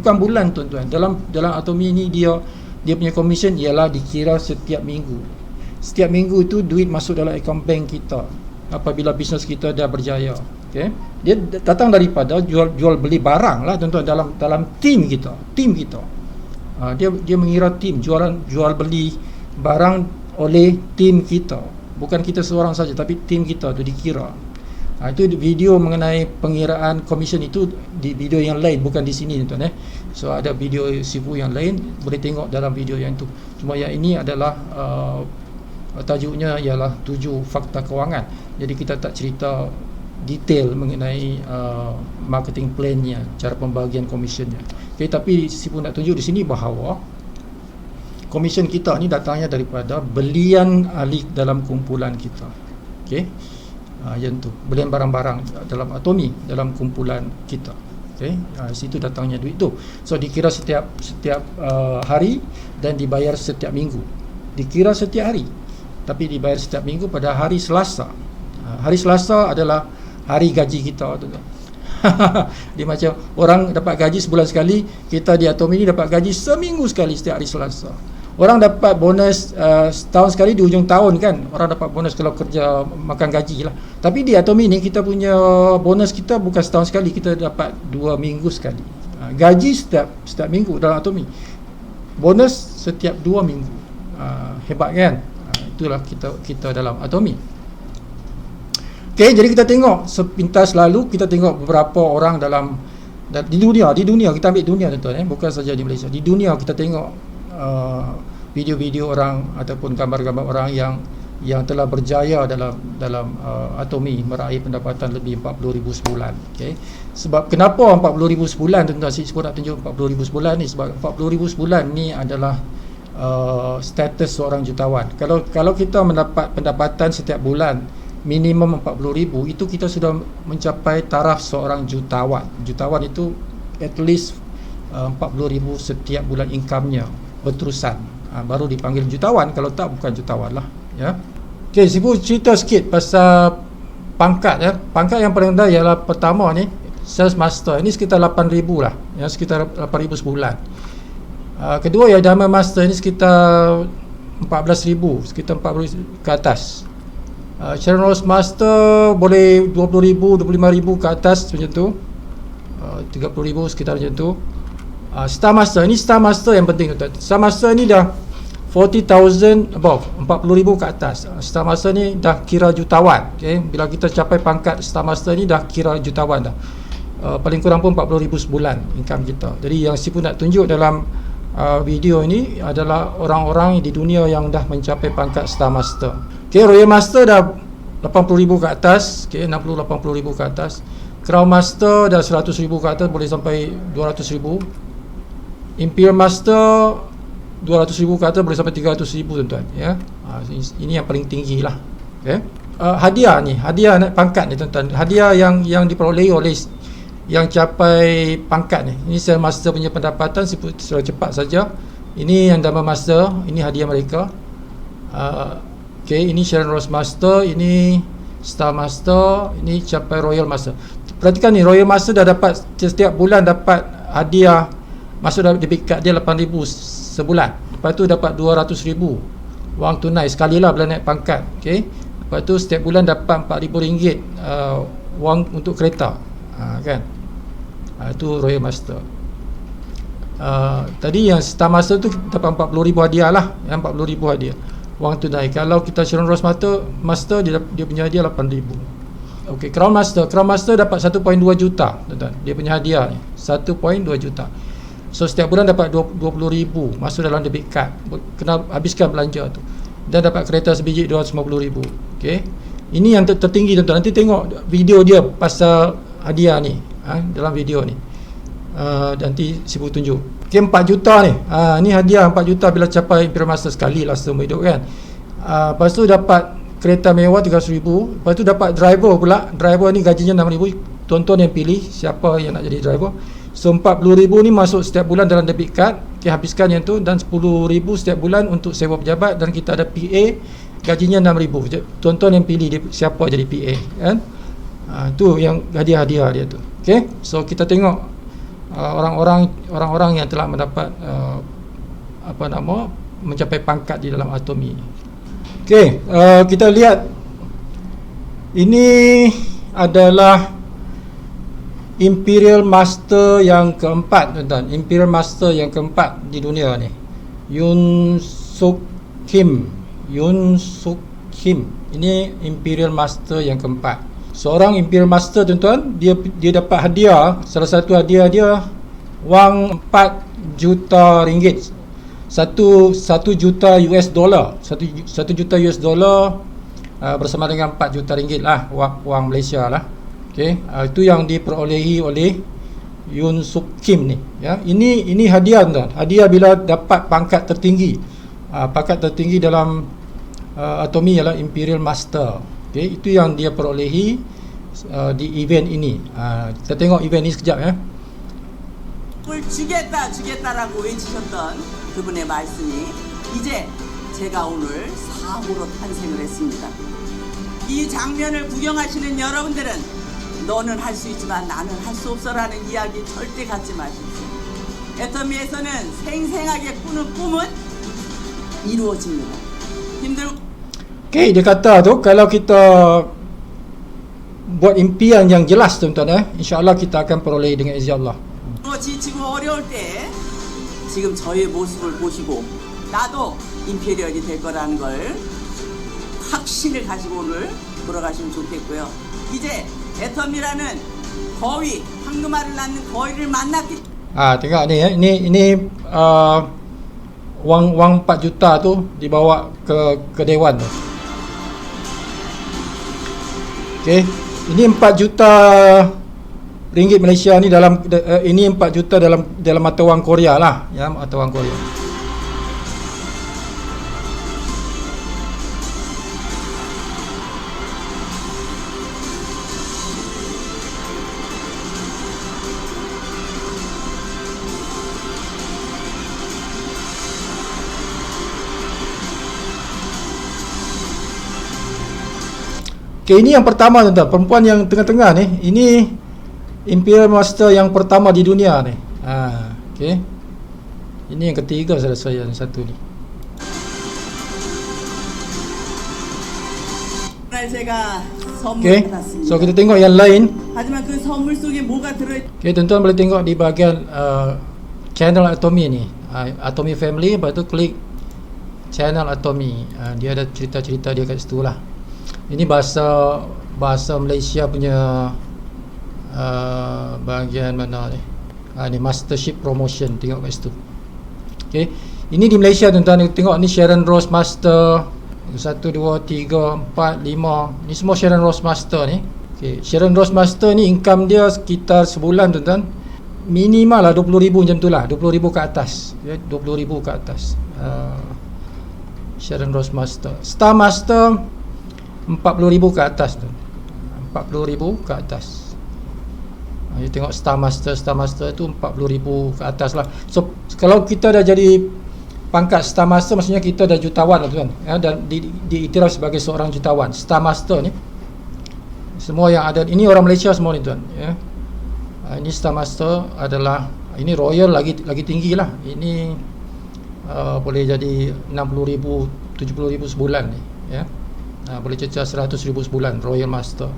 bukan bulan tuan-tuan. Dalam Atomi ni dia punya komisen ialah dikira setiap minggu. Setiap minggu itu duit masuk dalam akaun bank kita apabila bisnes kita dah berjaya. Okey. Dia datang daripada jual beli barang lah tuan-tuan, dalam tim kita. Dia mengira tim jual beli barang oleh tim kita. Bukan kita seorang saja, tapi tim kita tu dikira. Itu video mengenai pengiraan komisen itu di video yang lain, bukan di sini tuan-tuan. So ada video Sifu yang lain, boleh tengok dalam video yang itu. Cuma yang ini adalah tajuknya ialah 7 fakta kewangan. Jadi kita tak cerita detail mengenai marketing plan-nya, cara pembagian komisionnya. Okay, tapi Sifu nak tunjuk di sini bahawa komisen kita ni datangnya daripada belian ahli dalam kumpulan kita. Okey. Yang tu, belian barang-barang dalam Atomi, dalam kumpulan kita. Okey. Situ datangnya duit tu. So dikira setiap hari dan dibayar setiap minggu. Dikira setiap hari, tapi dibayar setiap minggu pada hari Selasa. Hari Selasa adalah hari gaji kita tu. Dia macam orang dapat gaji sebulan sekali, kita di Atomi ni dapat gaji seminggu sekali setiap hari Selasa. Orang dapat bonus setahun sekali di ujung tahun kan. Orang dapat bonus kalau kerja makan gaji lah. Tapi di Atomi ni kita punya bonus kita bukan setahun sekali, kita dapat 2 minggu sekali. Gaji setiap minggu dalam Atomi. Bonus setiap 2 minggu. Hebat kan? Itulah kita dalam Atomi. Okay, jadi kita tengok sepintas lalu, kita tengok beberapa orang di dunia kita ambil dunia tuan-tuan, bukan saja di Malaysia. Di dunia kita tengok video-video orang ataupun gambar-gambar orang yang telah berjaya dalam Atomi meraih pendapatan lebih 40,000 sebulan. Okey. Sebab kenapa 40,000 sebulan, tuan-tuan, sebab nak tunjuk 40,000 sebulan ni, sebab 40,000 sebulan ni adalah status seorang jutawan. Kalau kita mendapat pendapatan setiap bulan minimum 40,000, itu kita sudah mencapai taraf seorang jutawan. Jutawan itu at least 40,000 setiap bulan income-nya berterusan, baru dipanggil jutawan. Kalau tak, bukan jutawan lah, ya. Okey, Sibu cerita sikit pasal pangkat, ya. Pangkat yang paling rendah ialah pertama ni, sales master. Ini sekitar 8,000 lah, ya, sekitar 8,000 sebulan. Kedua ya, Dharma master, ini sekitar 14,000, sekitar 40 ke atas. Sharon Rose master boleh 20,000, 25,000 ke atas macam tu. 30,000 sekitar macam tu. Star master, ini Star master yang penting, tuan. Star master ni dah 40,000 above, 40,000 ke atas. Star master ni dah kira jutawan. Okay? Bila kita capai pangkat Star master ni dah kira jutawan dah. Paling kurang pun 40,000 sebulan income kita. Jadi yang Sipu nak tunjuk dalam video ini adalah orang-orang di dunia yang dah mencapai pangkat Star master. Okay, Royal master dah 80,000 ke atas. Okay, 60-80,000 ke atas. Crown master dah 100,000 ke atas, boleh sampai 200,000. Imperial master 200,000 ke atas, boleh sampai 300,000, tuan-tuan, ya. Ini yang paling tinggi lah. Okay. Hadiah ni, hadiah naik pangkat ni, tuan-tuan. Hadiah yang diperoleh oleh yang capai pangkat ni. Ini Sales Master punya pendapatan secara cepat saja. Ini yang Dharma Master, ini hadiah mereka. Okay, ini Sharon Rose Master, ini Star Master, ini capai Royal Master. Perhatikan ni, Royal Master dah dapat setiap bulan dapat hadiah, masuk dalam debit card dia 8,000 sebulan. Lepas tu dapat 200,000 wang tunai sekali lah bila naik pangkat. Okay. Lepas tu setiap bulan dapat RM4,000 wang untuk kereta. Kan? Itu Royal Master. Tadi yang Star Master tu dapat 40,000 hadiah lah, yang 40,000 hadiah wang tunai. Kalau kita Sharon Rose Master dia punya hadiah 8,000. Okey, Crown Master dapat 1.2 juta, tuan-tuan. Dia punya hadiah ni 1.2 juta. So setiap bulan dapat 20,000 masuk dalam debit card. Kena habiskan belanja tu. Dan dapat kereta sebiji 250,000. Okey. Ini yang tertinggi, tuan-tuan. Nanti tengok video dia pasal hadiah ni, dalam video ni. Nanti Sibu tunjuk. Okey, 4 juta ni. Ni hadiah 4 juta bila capai Imperial Master sekali lah seumur hidup, kan. Lepas tu dapat kereta mewah 300,000. Lepas tu dapat driver pula. Driver ni gajinya 6,000. Tuan-tuan yang pilih siapa yang nak jadi driver. So 40,000 ni masuk setiap bulan dalam debit card. Okay, habiskan yang tu. Dan 10,000 setiap bulan untuk sewa pejabat. Dan kita ada PA, gajinya 6,000. Tuan-tuan yang pilih dia, siapa jadi PA, kan. Tu yang hadiah-hadiah dia tu. Okay, so kita tengok orang-orang yang telah mendapat mencapai pangkat di dalam Atomi. Okay, kita lihat. Ini adalah Imperial Master yang keempat, tuan-tuan. Imperial Master yang keempat di dunia ni, Yoon Suk Kim. Ini Imperial Master yang keempat. Seorang Imperial Master, tuan-tuan, dia dapat hadiah. Salah satu hadiah dia wang 4 juta ringgit. 1 juta US dollar. 1 juta US dollar bersama dengan 4 juta ringgit lah, wang Malaysia lah. Okay, itu yang diperolehi oleh Yoon Suk Kim ni, ya. Ini hadiah, tuan. Hadiah bila dapat pangkat tertinggi. Pangkat tertinggi dalam Atomi ialah Imperial Master. Okay, itu yang dia perolehi di event ini. Kita tengok event ini sekejap, ya. 주겠다라고 외치셨던 그분의 말씀이 이제 제가 오늘 사고로 탄생을 했습니다. 이 장면을 구경하시는 여러분들은 너는 할 수 있지만 나는 할 수 없어라는 이야기 절대 갖지 마십시오. 애터미에서는 생생하게 꾸는 꿈은 이루어집니다. Okay, dia kata tu, kalau kita buat impian yang jelas, tuan-tuan, insya-Allah kita akan peroleh dengan izin Allah. 지치고 어려울 때 지금 저의 모습을 보시고 나도 임페리얼이 될 거라는 걸 확신을 가지고 오늘 돌아가시면 좋겠고요. 이제 애텀이라는 거위, 황금알을 낳는 거위를 만났기. Tengok ni, ini wang 4 juta tu dibawa ke dewan tu. Okey, ini 4 juta ringgit Malaysia ni ini 4 juta dalam mata wang Korea lah, ya, mata wang Korea. Okay, ini yang pertama tuan-tuan, perempuan yang tengah-tengah ni, ini Imperial Master yang pertama di dunia ni. Okay. Ini yang ketiga saya rasa yang satu ni. Okay, so kita tengok yang lain. Okay, tuan-tuan boleh tengok di bahagian channel Atomy ni, Atomy Family, lepas tu klik channel Atomy. Dia ada cerita-cerita dia kat situ lah. Ini bahasa Malaysia punya bahagian mana ni? Ni Mastership Promotion, tengok kat situ. Okey. Ini di Malaysia tuan-tuan, tengok ni Sharon Rose Master 1 2 3 4 5. Ni semua Sharon Rose Master ni. Okey, Sharon Rose Master ni income dia sekitar sebulan tuan-tuan minimal lah 20,000 macam tu lah, 20,000 ke atas. Ya, 20,000 ke atas. Sharon Rose Master. Star Master 40,000 ke atas tu. 40,000 ke atas. You tengok Star Master tu 40,000 ke atas lah. So kalau kita dah jadi pangkat Star Master, maksudnya kita dah jutawan lah tuan, ya, dan diiktiraf sebagai seorang jutawan. Star Master ni semua yang ada ini orang Malaysia semua ni tuan, ya. Ini Star Master adalah, ini Royal lagi tinggi lah. Ini boleh jadi 60,000 70,000 sebulan ni, ya. Boleh cecah 100,000 sebulan Royal Master.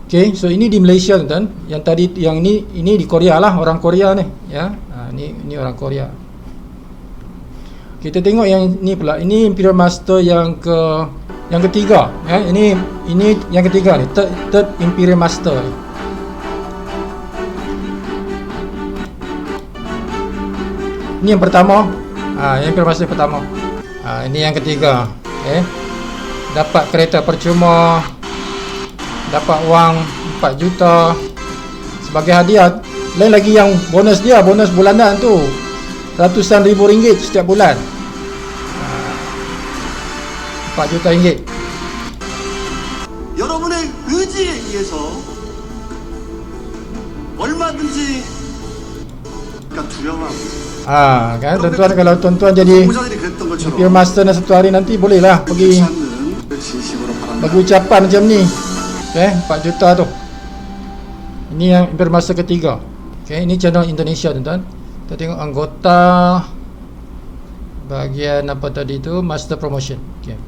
Okay, so ini di Malaysia tuan. Yang tadi, yang ini di Korea lah, orang Korea ni, ya. Ini orang Korea. Kita tengok yang ni pula. Ini Imperial Master yang ketiga, ya. Ini yang ketiga ni, third Imperial Master ni. Ini yang pertama. Yang Imperial Master yang pertama. Ini yang ketiga. Okay. Dapat kereta percuma, dapat wang 4 juta sebagai hadiah. Lain lagi yang bonus dia, bonus bulanan tu ratusan ribu ringgit setiap bulan. 4 juta ringgit. 여러분의 의지에 의해서 얼마든지 두려워하고. Kan tuan-tuan, kalau tuan-tuan jadi Imperial Master dan satu hari nanti bolehlah pergi bagi ucapan macam ni. Okay, 4 juta tu. Ini yang Imperial Master ketiga. Okay, ini channel Indonesia tuan-tuan. Kita tengok anggota bahagian apa tadi tu, Master Promotion. Okay.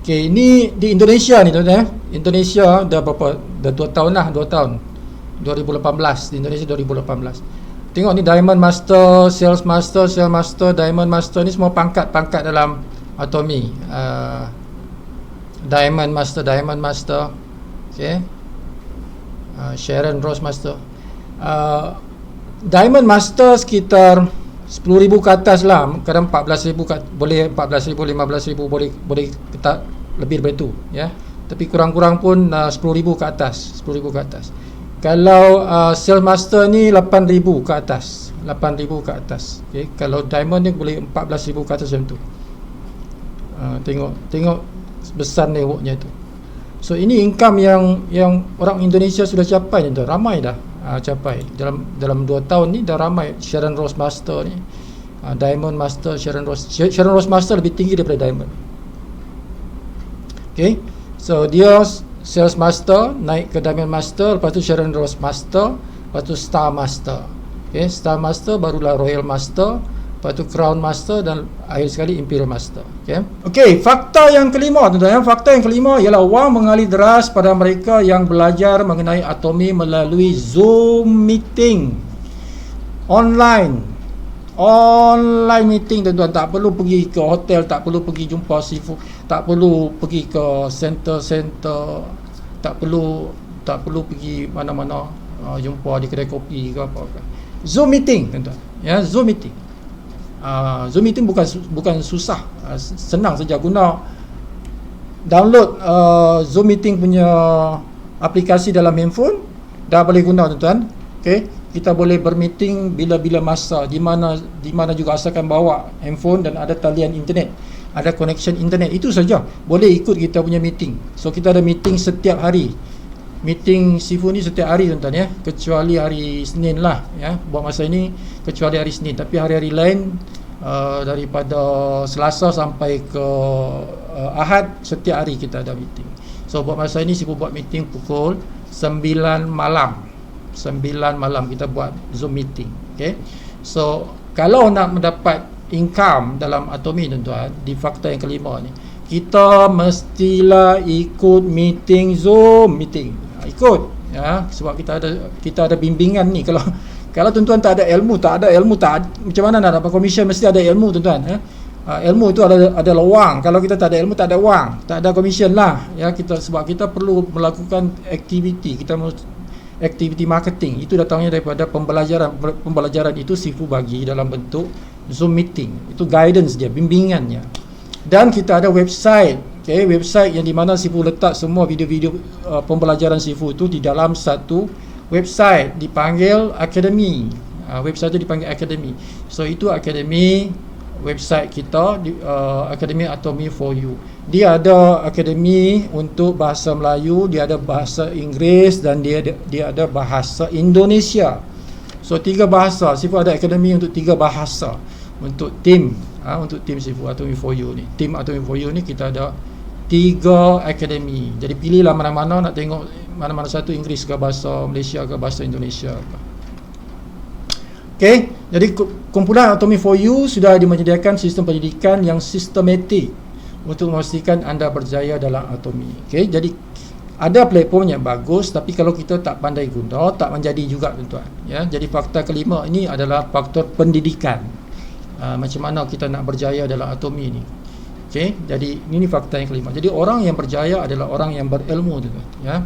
Okay, ini di Indonesia ni tuan-tuan. Indonesia dah berapa? Dah 2 tahun lah, 2 tahun. 2018, di Indonesia 2018. Tengok ni Diamond Master, Sales Master, Diamond Master, ni semua pangkat-pangkat dalam Atomy. Diamond Master. Okay. Sharon Rose Master. Diamond Master sekitar 10,000 ke atas lah. Kadang 14,000 boleh 14,000, 15,000, boleh kita lebih daripada itu, ya. Tapi kurang-kurang pun 10,000 ke atas, 10,000 ke atas. Kalau Sales Master ni 8,000 ke atas, 8,000 ke atas. Okay. Kalau Diamond ni boleh 14,000 ke atas macam tu. Tengok besar networknya tu. So ini income yang orang Indonesia sudah capai ni, ramai dah capai. Dalam 2 tahun ni dah ramai. Sharon Rose Master ni, Diamond Master, Sharon Rose Master lebih tinggi daripada Diamond. Okay. So dia Sales Master naik ke Diamond Master, lepas tu Sharon Rose Master, lepas tu Star Master. Okay, Star Master barulah Royal Master, lepas tu Crown Master, dan akhir sekali Imperial Master. Okay, fakta yang kelima tuan-tuan. Fakta yang kelima ialah wang mengalir deras pada mereka yang belajar mengenai Atomy melalui Zoom meeting online meeting tuan-tuan. Tak perlu pergi ke hotel, tak perlu pergi jumpa seafood, tak perlu pergi ke center, tak perlu pergi mana-mana jumpa di kedai kopi ke apa. Zoom meeting tuan-tuan. ya, Zoom meeting. Zoom meeting bukan susah, senang saja. Guna download Zoom meeting punya aplikasi dalam handphone, dah boleh guna tuan-tuan. Okey, kita boleh bermeeting bila-bila masa, di mana juga, asalkan bawa handphone dan ada talian internet, ada connection internet, itu saja boleh ikut kita punya meeting. So kita ada meeting setiap hari. Meeting Sifu ni setiap hari tuan-tuan, ya, kecuali hari Senin lah, ya, buat masa ini kecuali hari Senin, tapi hari-hari lain daripada Selasa sampai ke Ahad, setiap hari kita ada meeting. So buat masa ini Sifu buat meeting pukul 9 malam. 9 malam kita buat Zoom meeting. Okay, so kalau nak mendapat income dalam Atomi tuan-tuan, di fakta yang kelima ni, kita mestilah ikut meeting Zoom meeting. Ikut, ya, sebab kita ada bimbingan ni. Kalau tuan-tuan tak ada ilmu, macam mana nak dapat komisen? Mesti ada ilmu tuan-tuan, ya. Ilmu itu adalah wang. Kalau kita tak ada ilmu, tak ada wang, tak ada komisen lah, ya. Sebab kita perlu melakukan aktiviti, aktiviti marketing. Itu datangnya daripada pembelajaran itu Sifu bagi dalam bentuk Zoom meeting. Itu guidance dia, bimbingannya. Dan kita ada website. Okay, website yang di mana Sifu letak semua video-video pembelajaran Sifu itu di dalam satu website dipanggil Academy. Website itu dipanggil Academy. So itu Academy, website kita, Academy Atomi for You. Dia ada Academy untuk bahasa Melayu, dia ada bahasa Inggeris, dan dia ada bahasa Indonesia. So 3 bahasa. Sifu ada Academy untuk 3 bahasa untuk tim. Untuk tim Sifu Atomi for You ni, tim Atomi for You ni kita ada 3 akademi. Jadi pilihlah mana-mana nak tengok, mana-mana satu, Inggeris ke bahasa Malaysia ke bahasa Indonesia ke. Okey, jadi kumpulan Atomi for You sudah menyediakan sistem pendidikan yang sistematik untuk memastikan anda berjaya dalam Atomi. Okey, jadi ada platform yang bagus, tapi kalau kita tak pandai guna, tak menjadi juga tuan-tuan, ya. Jadi fakta kelima ini adalah faktor pendidikan. Macam mana kita nak berjaya dalam Atomi ni. Okey, jadi ini fakta yang kelima. Jadi orang yang berjaya adalah orang yang berilmu, ya.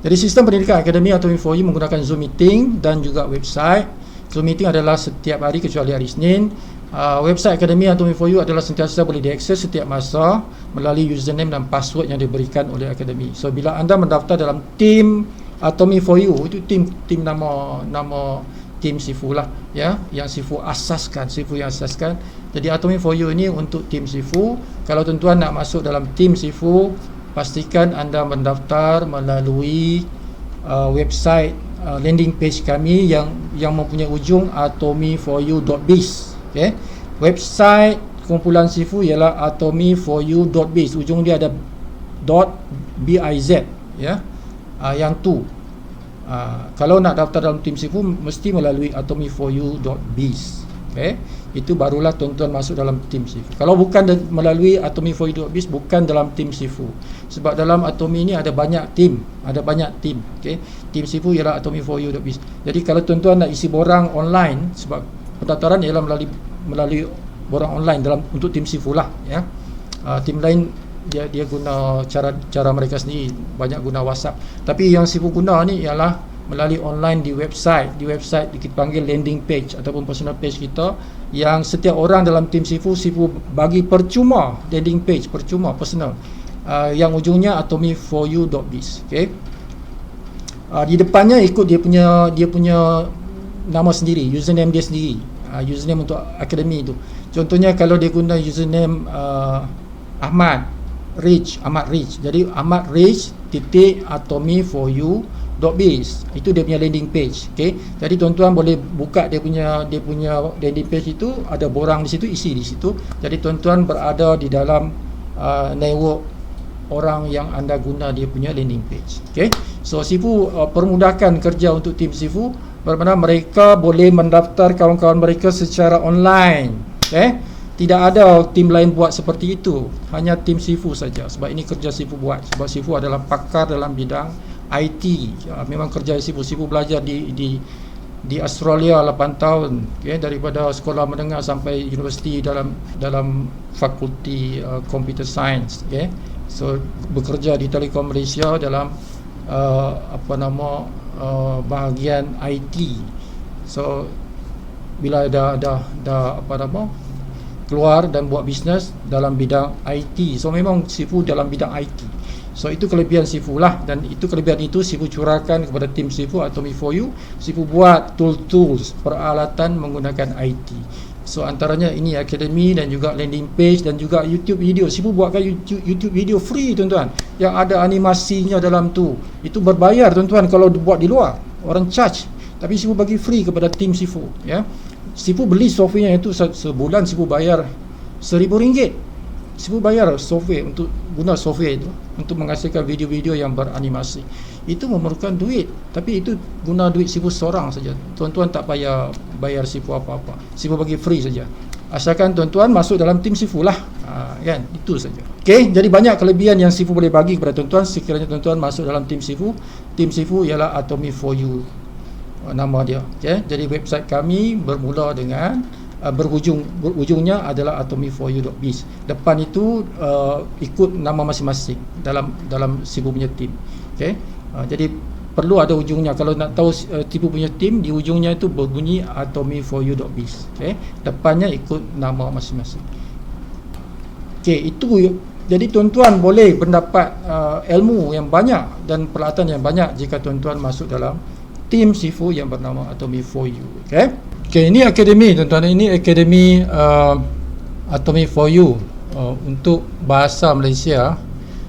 Jadi sistem pendidikan Akademi Atomi for You menggunakan Zoom meeting dan juga website. Zoom meeting adalah setiap hari kecuali hari Isnin. Website Akademi Atomi for You adalah sentiasa boleh diakses setiap masa melalui username dan password yang diberikan oleh Akademi. So bila anda mendaftar dalam tim Atomi for You, itu tim nama tim Sifu lah, ya, yang Sifu yang asaskan. Jadi Atomi for You ini untuk tim Sifu. Kalau tuan-tuan nak masuk dalam tim Sifu, pastikan anda mendaftar melalui website landing page kami yang mempunyai ujung atomiforyou.biz. Okay, website kumpulan Sifu ialah atomiforyou.biz. Ujung dia ada .biz, ya, yang tu. Kalau nak daftar dalam tim Sifu mesti melalui atomiforyou.biz. Okay, itu barulah tuan-tuan masuk dalam tim Sifu. Kalau bukan melalui atomiforyou.biz, bukan dalam tim Sifu. Sebab dalam Atomi ini ada banyak tim, okay. Tim Sifu ialah atomiforyou.biz. Jadi kalau tuan-tuan nak isi borang online, sebab pendaftaran ialah melalui borang online dalam untuk tim Sifu lah, ya. Tim lain dia guna cara mereka sendiri, banyak guna WhatsApp. Tapi yang Sifu guna ni ialah melalui online di website. Di website kita panggil landing page ataupun personal page kita, yang setiap orang dalam tim Sifu bagi percuma landing page, percuma personal, yang ujungnya atomiforyou.biz. Okay. Di depannya ikut dia punya nama sendiri, username dia sendiri. Username untuk akademi itu. Contohnya kalau dia guna username Ahmad Rich. Jadi Ahmad Rich @atomiforyou.biz. Itu dia punya landing page. Okay. Jadi tuan-tuan boleh buka dia punya landing page itu, ada borang di situ, isi di situ. Jadi tuan-tuan berada di dalam network orang yang anda guna dia punya landing page. Okay. So Sifu permudahkan kerja untuk tim Sifu, bermakna mereka boleh mendaftar kawan-kawan mereka secara online. Okay. Tidak ada tim lain buat seperti itu, hanya tim Sifu saja. Sebab ini kerja Sifu buat. Sebab Sifu adalah pakar dalam bidang IT. Memang kerja Sifu belajar di Australia 8 tahun, okay, daripada sekolah menengah sampai universiti dalam fakulti computer science. Okay. So bekerja di Telekom Malaysia dalam bahagian IT. So bila dah apa nama keluar dan buat bisnes dalam bidang IT. So memang Sifu dalam bidang IT. So itu kelebihan Sifu lah, dan itu kelebihan itu Sifu curahkan kepada tim Sifu atau Me4U. Sifu buat tools peralatan menggunakan IT. So antaranya ini akademi dan juga landing page dan juga YouTube video. Sifu buatkan YouTube video free tuan-tuan, yang ada animasinya dalam tu. Itu berbayar tuan-tuan kalau buat di luar, orang charge. Tapi Sifu bagi free kepada tim Sifu, ya. Sifu beli softwarenya itu sebulan Sifu bayar RM1,000. Sifu bayar software untuk guna software itu untuk menghasilkan video-video yang beranimasi. Itu memerlukan duit, tapi itu guna duit Sifu seorang saja. Tuan-tuan tak payah bayar Sifu apa-apa. Sifu bagi free saja. Asalkan tuan-tuan masuk dalam tim Sifu lah. Kan? Itu saja. Okey, jadi banyak kelebihan yang Sifu boleh bagi kepada tuan-tuan sekiranya tuan-tuan masuk dalam tim Sifu. Tim Sifu ialah Atomy4U. Nama dia. Okay? Jadi website kami bermula dengan berhujungnya adalah atomy4u.biz. Depan itu ikut nama masing-masing dalam Sifu punya tim. Okay? Jadi perlu ada ujungnya. Kalau nak tahu Sifu punya tim, di ujungnya itu berbunyi atomy4u.biz. Okay? Depannya ikut nama masing-masing. Okay, itu. Jadi tuan-tuan boleh mendapat ilmu yang banyak dan peralatan yang banyak jika tuan-tuan masuk dalam tim Sifu yang bernama Atomy4U. Okay, ini akademi tuan-tuan. Ini akademi Atomy4U untuk bahasa Malaysia.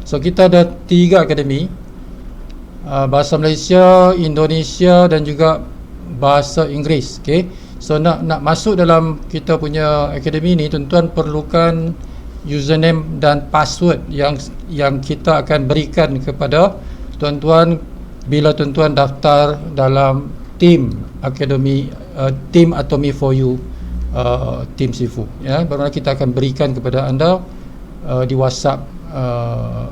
So kita ada 3 akademi, bahasa Malaysia, Indonesia dan juga bahasa Inggeris. Okay, so nak masuk dalam kita punya akademi ni, tuan-tuan perlukan username dan password yang kita akan berikan kepada tuan-tuan bila tuan-tuan daftar dalam tim akademi, tim Atomy4U, tim Sifu, ya. Baru kita akan berikan kepada anda di WhatsApp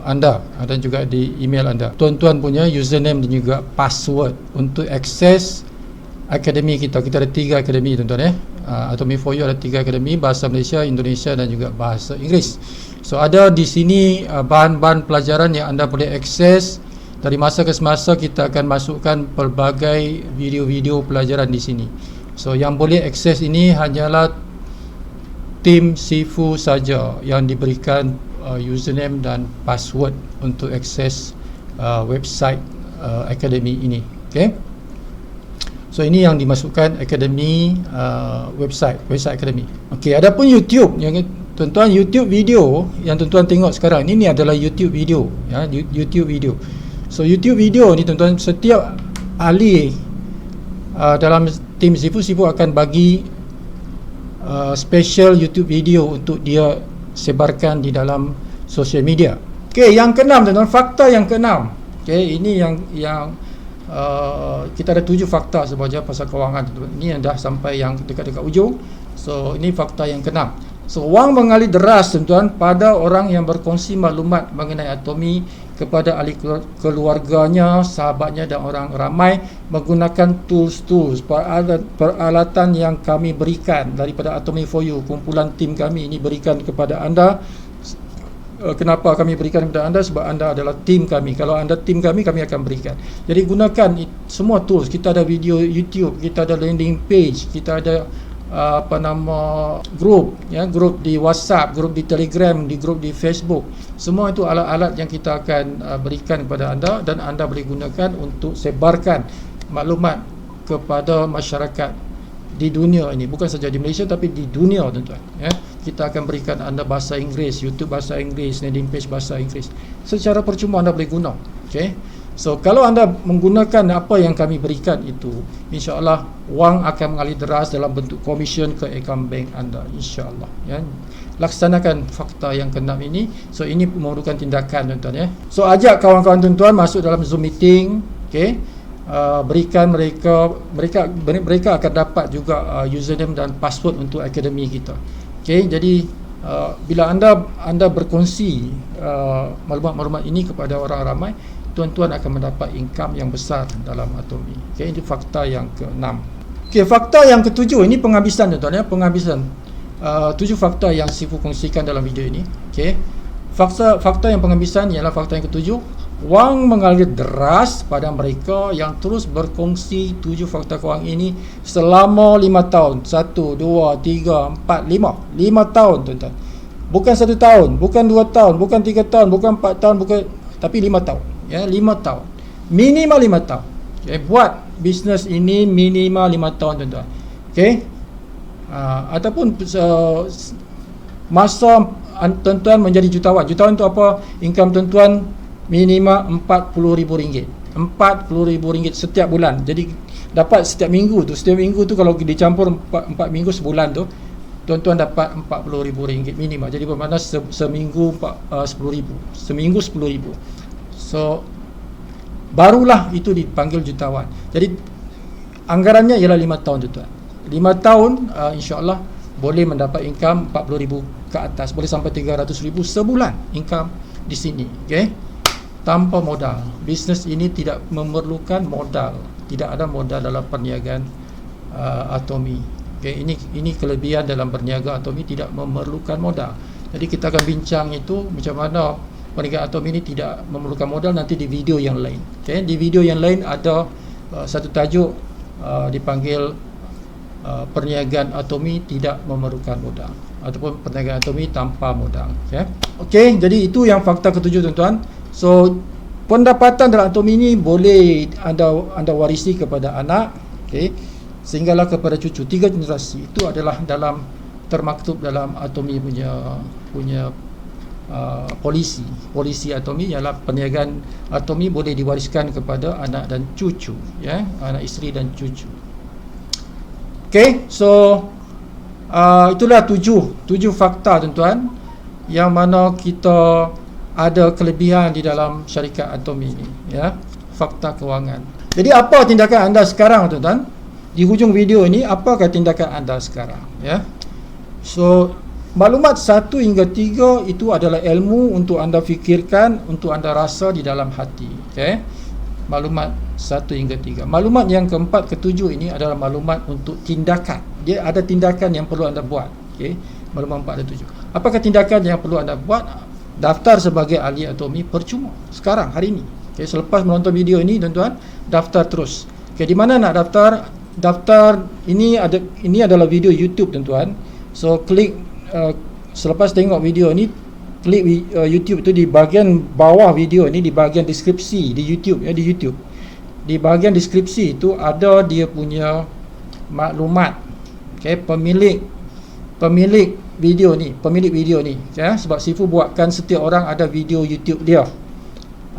anda dan juga di email anda tuan-tuan punya username dan juga password untuk akses akademi kita. Kita ada 3 akademi tuan-tuan, Atomy4U ada 3 akademi, bahasa Malaysia, Indonesia dan juga bahasa Inggeris. So ada di sini bahan-bahan pelajaran yang anda boleh akses. Dari masa ke semasa kita akan masukkan pelbagai video-video pelajaran di sini. So yang boleh akses ini hanyalah tim Sifu saja yang diberikan username dan password untuk akses website akademi ini. Okay. So ini yang dimasukkan akademi, website akademi. Okay, adapun YouTube yang tuan-tuan, YouTube video yang tuan-tuan tengok sekarang ini adalah YouTube video, ya, YouTube video. So YouTube video ni tuan-tuan, setiap ahli dalam tim Sifu akan bagi special YouTube video untuk dia sebarkan di dalam sosial media. Okey, yang keenam tuan-tuan, fakta yang keenam. Okey, ini yang kita ada 7 fakta sebenarnya pasal kewangan tuan-tuan. Ini yang dah sampai yang dekat-dekat ujung. So ini fakta yang keenam. So wang mengalir deras tuan-tuan pada orang yang berkongsi maklumat mengenai Atomy kepada ahli keluarganya, sahabatnya dan orang ramai menggunakan tools peralatan yang kami berikan daripada Atomy4U, kumpulan tim kami ini berikan kepada anda. Kenapa kami berikan kepada anda? Sebab anda adalah tim kami. Kalau anda tim kami, kami akan berikan. Jadi gunakan semua tools. Kita ada video YouTube, kita ada landing page, kita ada grup, ya, grup di WhatsApp, grup di Telegram, di grup di Facebook. Semua itu alat-alat yang kita akan berikan kepada anda dan anda boleh gunakan untuk sebarkan maklumat kepada masyarakat di dunia ini, bukan saja di Malaysia tapi di dunia tuan-tuan, ya. Kita akan berikan anda bahasa Inggeris, YouTube bahasa Inggeris, landing page bahasa Inggeris. Secara percuma anda boleh guna. Okey. So kalau anda menggunakan apa yang kami berikan itu, insya-Allah wang akan mengalir deras dalam bentuk komisen ke akaun bank anda, insya-Allah, ya. Laksanakan fakta yang keenam ini. So ini memerlukan tindakan tuan-tuan, ya. So ajak kawan-kawan tuan-tuan masuk dalam Zoom meeting, okey. Berikan mereka akan dapat juga username dan password untuk akademi kita. Okey, jadi bila anda berkongsi maklumat-maklumat ini kepada orang ramai, tuan-tuan akan mendapat income yang besar dalam Atomy. Okey, itu fakta yang ke-6. Okey, fakta yang ke-7 ini penghabisan tuan-tuan, ya, penghabisan. 7 fakta yang Sifu kongsikan dalam video ini. Okey. Fakta yang penghabisan ialah fakta yang ke-7. wang mengalir deras pada mereka yang terus berkongsi 7 fakta kewangan ini selama 5 tahun. 1, 2, 3, 4, 5. 5 tahun tuan-tuan. Bukan 1 tahun, bukan 2 tahun, bukan 3 tahun, bukan 4 tahun, tapi 5 tahun. Ya, 5 tahun. Minimal 5 tahun. Okay, buat bisnes ini minimal 5 tahun tuan-tuan. Okey. Ataupun masa tuan-tuan menjadi jutawan. Jutawan tu apa? Income tuan-tuan minimal RM40,000. RM40,000 setiap bulan. Jadi dapat setiap minggu tu. Setiap minggu tu kalau dicampur 4 minggu sebulan tu, tuan-tuan dapat RM40,000 minimal. Jadi bermakna seminggu 10,000. Seminggu 10,000. So barulah itu dipanggil jutawan. Jadi anggarannya ialah 5 tahun tuan-tuan. 5 tahun insya-Allah boleh mendapat income 40,000 ke atas, boleh sampai 300,000 sebulan income di sini. Okey, tanpa modal. Bisnes ini tidak memerlukan modal, tidak ada modal dalam perniagaan Atomy. Okey, ini kelebihan dalam berniaga Atomy, tidak memerlukan modal. Jadi kita akan bincang itu macam mana perniagaan Atomy ini tidak memerlukan modal nanti di video yang lain. Okey, di video yang lain ada satu tajuk dipanggil perniagaan Atomy tidak memerlukan modal, ataupun perniagaan Atomy tanpa modal. Okey, jadi itu yang fakta ketujuh tuan-tuan. So pendapatan dalam Atomy ini boleh anda warisi kepada anak, okey, sehinggalah kepada cucu. 3 generasi itu adalah dalam termaktub dalam Atomy punya polisi Atomy ialah perniagaan Atomy boleh diwariskan kepada anak dan cucu, ya, anak isteri dan cucu. Okey, so itulah 7 fakta tuan-tuan yang mana kita ada kelebihan di dalam syarikat Atomy ini, ya, fakta kewangan. Jadi apa tindakan anda sekarang tuan-tuan? Di hujung video ini apakah tindakan anda sekarang, ya? So maklumat 1 hingga 3 itu adalah ilmu untuk anda fikirkan, untuk anda rasa di dalam hati. Okey, maklumat 1 hingga 3. Maklumat yang keempat, ketujuh ini adalah maklumat untuk tindakan. Dia ada tindakan yang perlu anda buat. Okey, maklumat 4 dan 7. Apakah tindakan yang perlu anda buat? Daftar sebagai ahli Atomy percuma sekarang, hari ini. Okey, selepas menonton video ini tuan-tuan, daftar terus. Okey, di mana nak daftar? Daftar ini adalah video YouTube tuan-tuan. So klik selepas tengok video ni, klik YouTube tu di bahagian bawah video ni, di bahagian deskripsi di YouTube, ya, di YouTube. Di bahagian deskripsi itu ada dia punya maklumat. Okey, pemilik video ni, ya, sebab Sifu buatkan setiap orang ada video YouTube dia.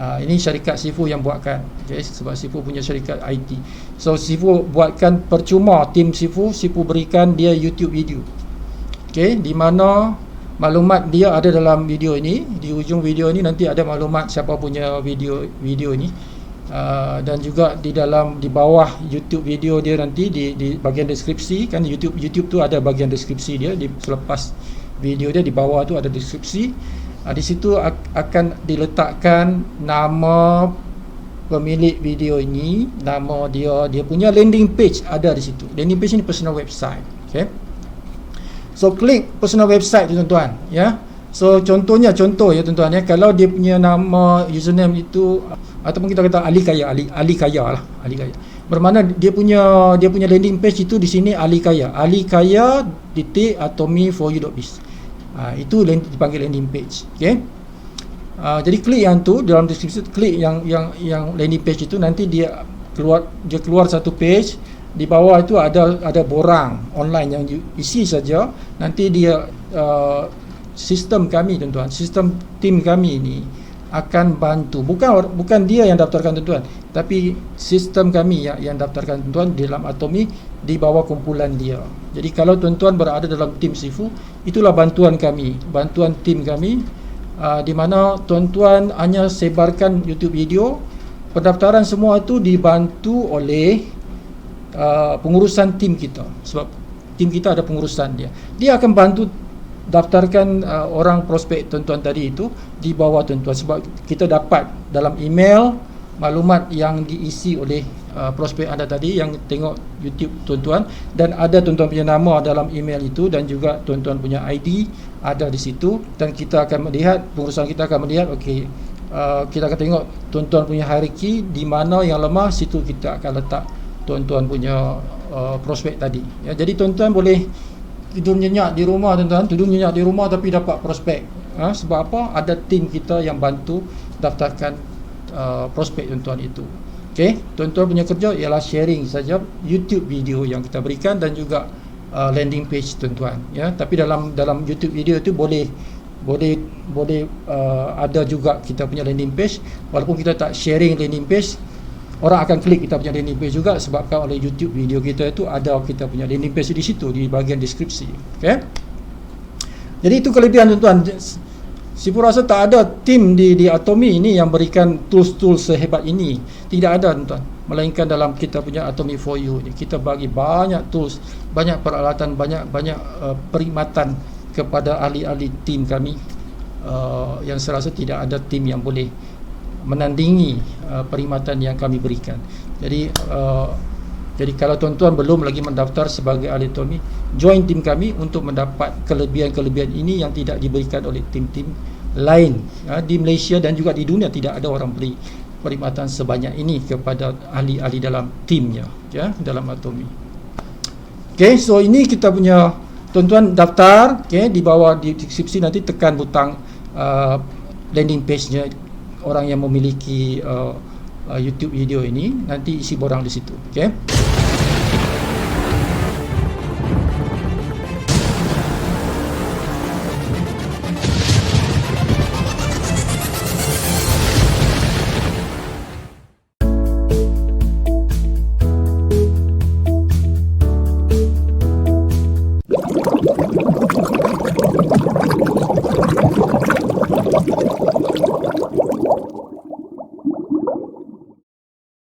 Ini syarikat Sifu yang buatkan. Okey, sebab Sifu punya syarikat IT. So Sifu buatkan percuma, tim Sifu berikan dia YouTube video. Okey, di mana maklumat dia ada dalam video ini. Di hujung video ini nanti ada maklumat siapa punya video ini. Dan juga di bawah YouTube video dia nanti di bahagian deskripsi, kan YouTube tu ada bahagian deskripsi dia, selepas video dia di bawah tu ada deskripsi. Di situ akan diletakkan nama pemilik video ini, nama dia punya landing page ada di situ. Landing page ni personal website. Okey, so klik personal website tu tuan-tuan, ya. So contoh ya tuan-tuan, ya, kalau dia punya nama username itu, ataupun kita kata Ali Kaya lah. Bermakna dia punya landing page itu di sini Ali Kaya @atomy4u.biz. Itu dipanggil landing page. Okey. Jadi klik yang tu dalam deskripsi, klik yang landing page itu, nanti dia keluar satu page. Di bawah itu ada borang online yang isi saja. Nanti dia sistem kami tuan-tuan, sistem tim kami ini akan bantu. Bukan dia yang daftarkan tuan-tuan, tapi sistem kami yang daftarkan tuan-tuan dalam Atomy di bawah kumpulan dia. Jadi kalau tuan-tuan berada dalam tim Sifu, itulah bantuan kami, bantuan tim kami, di mana tuan-tuan hanya sebarkan YouTube video. Pendaftaran semua itu dibantu oleh pengurusan tim kita, sebab tim kita ada pengurusan dia. Dia akan bantu daftarkan orang prospek tuan-tuan tadi itu di bawah tuan-tuan, sebab kita dapat dalam email maklumat yang diisi oleh prospek anda tadi yang tengok YouTube tuan-tuan, dan ada tuan-tuan punya nama dalam email itu, dan juga tuan-tuan punya ID ada di situ, dan kita akan melihat, pengurusan kita akan melihat, okey, kita akan tengok tuan-tuan punya hierarki, di mana yang lemah situ kita akan letak tuan-tuan punya prospek tadi ya. Jadi tuan-tuan boleh tidur nyenyak di rumah, tuan-tuan tidur nyenyak di rumah tapi dapat prospek. Sebab apa? Ada tim kita yang bantu daftarkan prospek tuan-tuan itu. Okey, tuan-tuan punya kerja ialah sharing saja YouTube video yang kita berikan dan juga landing page tuan-tuan ya. Tapi dalam YouTube video itu boleh ada juga kita punya landing page. Walaupun kita tak sharing landing page, orang akan klik kita punya landing page juga, sebabkan oleh YouTube video kita itu ada kita punya landing page di situ di bahagian deskripsi. Okey. Jadi itu kelebihan tuan-tuan. Sipu rasa tak ada tim di Atomi ini yang berikan tools-tools sehebat ini. Tidak ada tuan-tuan. Melainkan dalam kita punya Atomi for You ni, kita bagi banyak tools, banyak peralatan, banyak perkhidmatan kepada ahli-ahli tim kami, yang saya rasa tidak ada tim yang boleh menandingi perkhidmatan yang kami berikan. Jadi kalau tuan-tuan belum lagi mendaftar sebagai ahli Atomi, join tim kami untuk mendapat kelebihan-kelebihan ini yang tidak diberikan oleh tim-tim lain di Malaysia dan juga di dunia. Tidak ada orang beri perkhidmatan sebanyak ini kepada ahli-ahli dalam timnya ya, dalam Atomi. Okay, so ini kita punya, tuan-tuan daftar, okay, di bawah di deskripsi nanti tekan butang landing page-nya orang yang memiliki YouTube video ini, nanti isi borang di situ. Okay.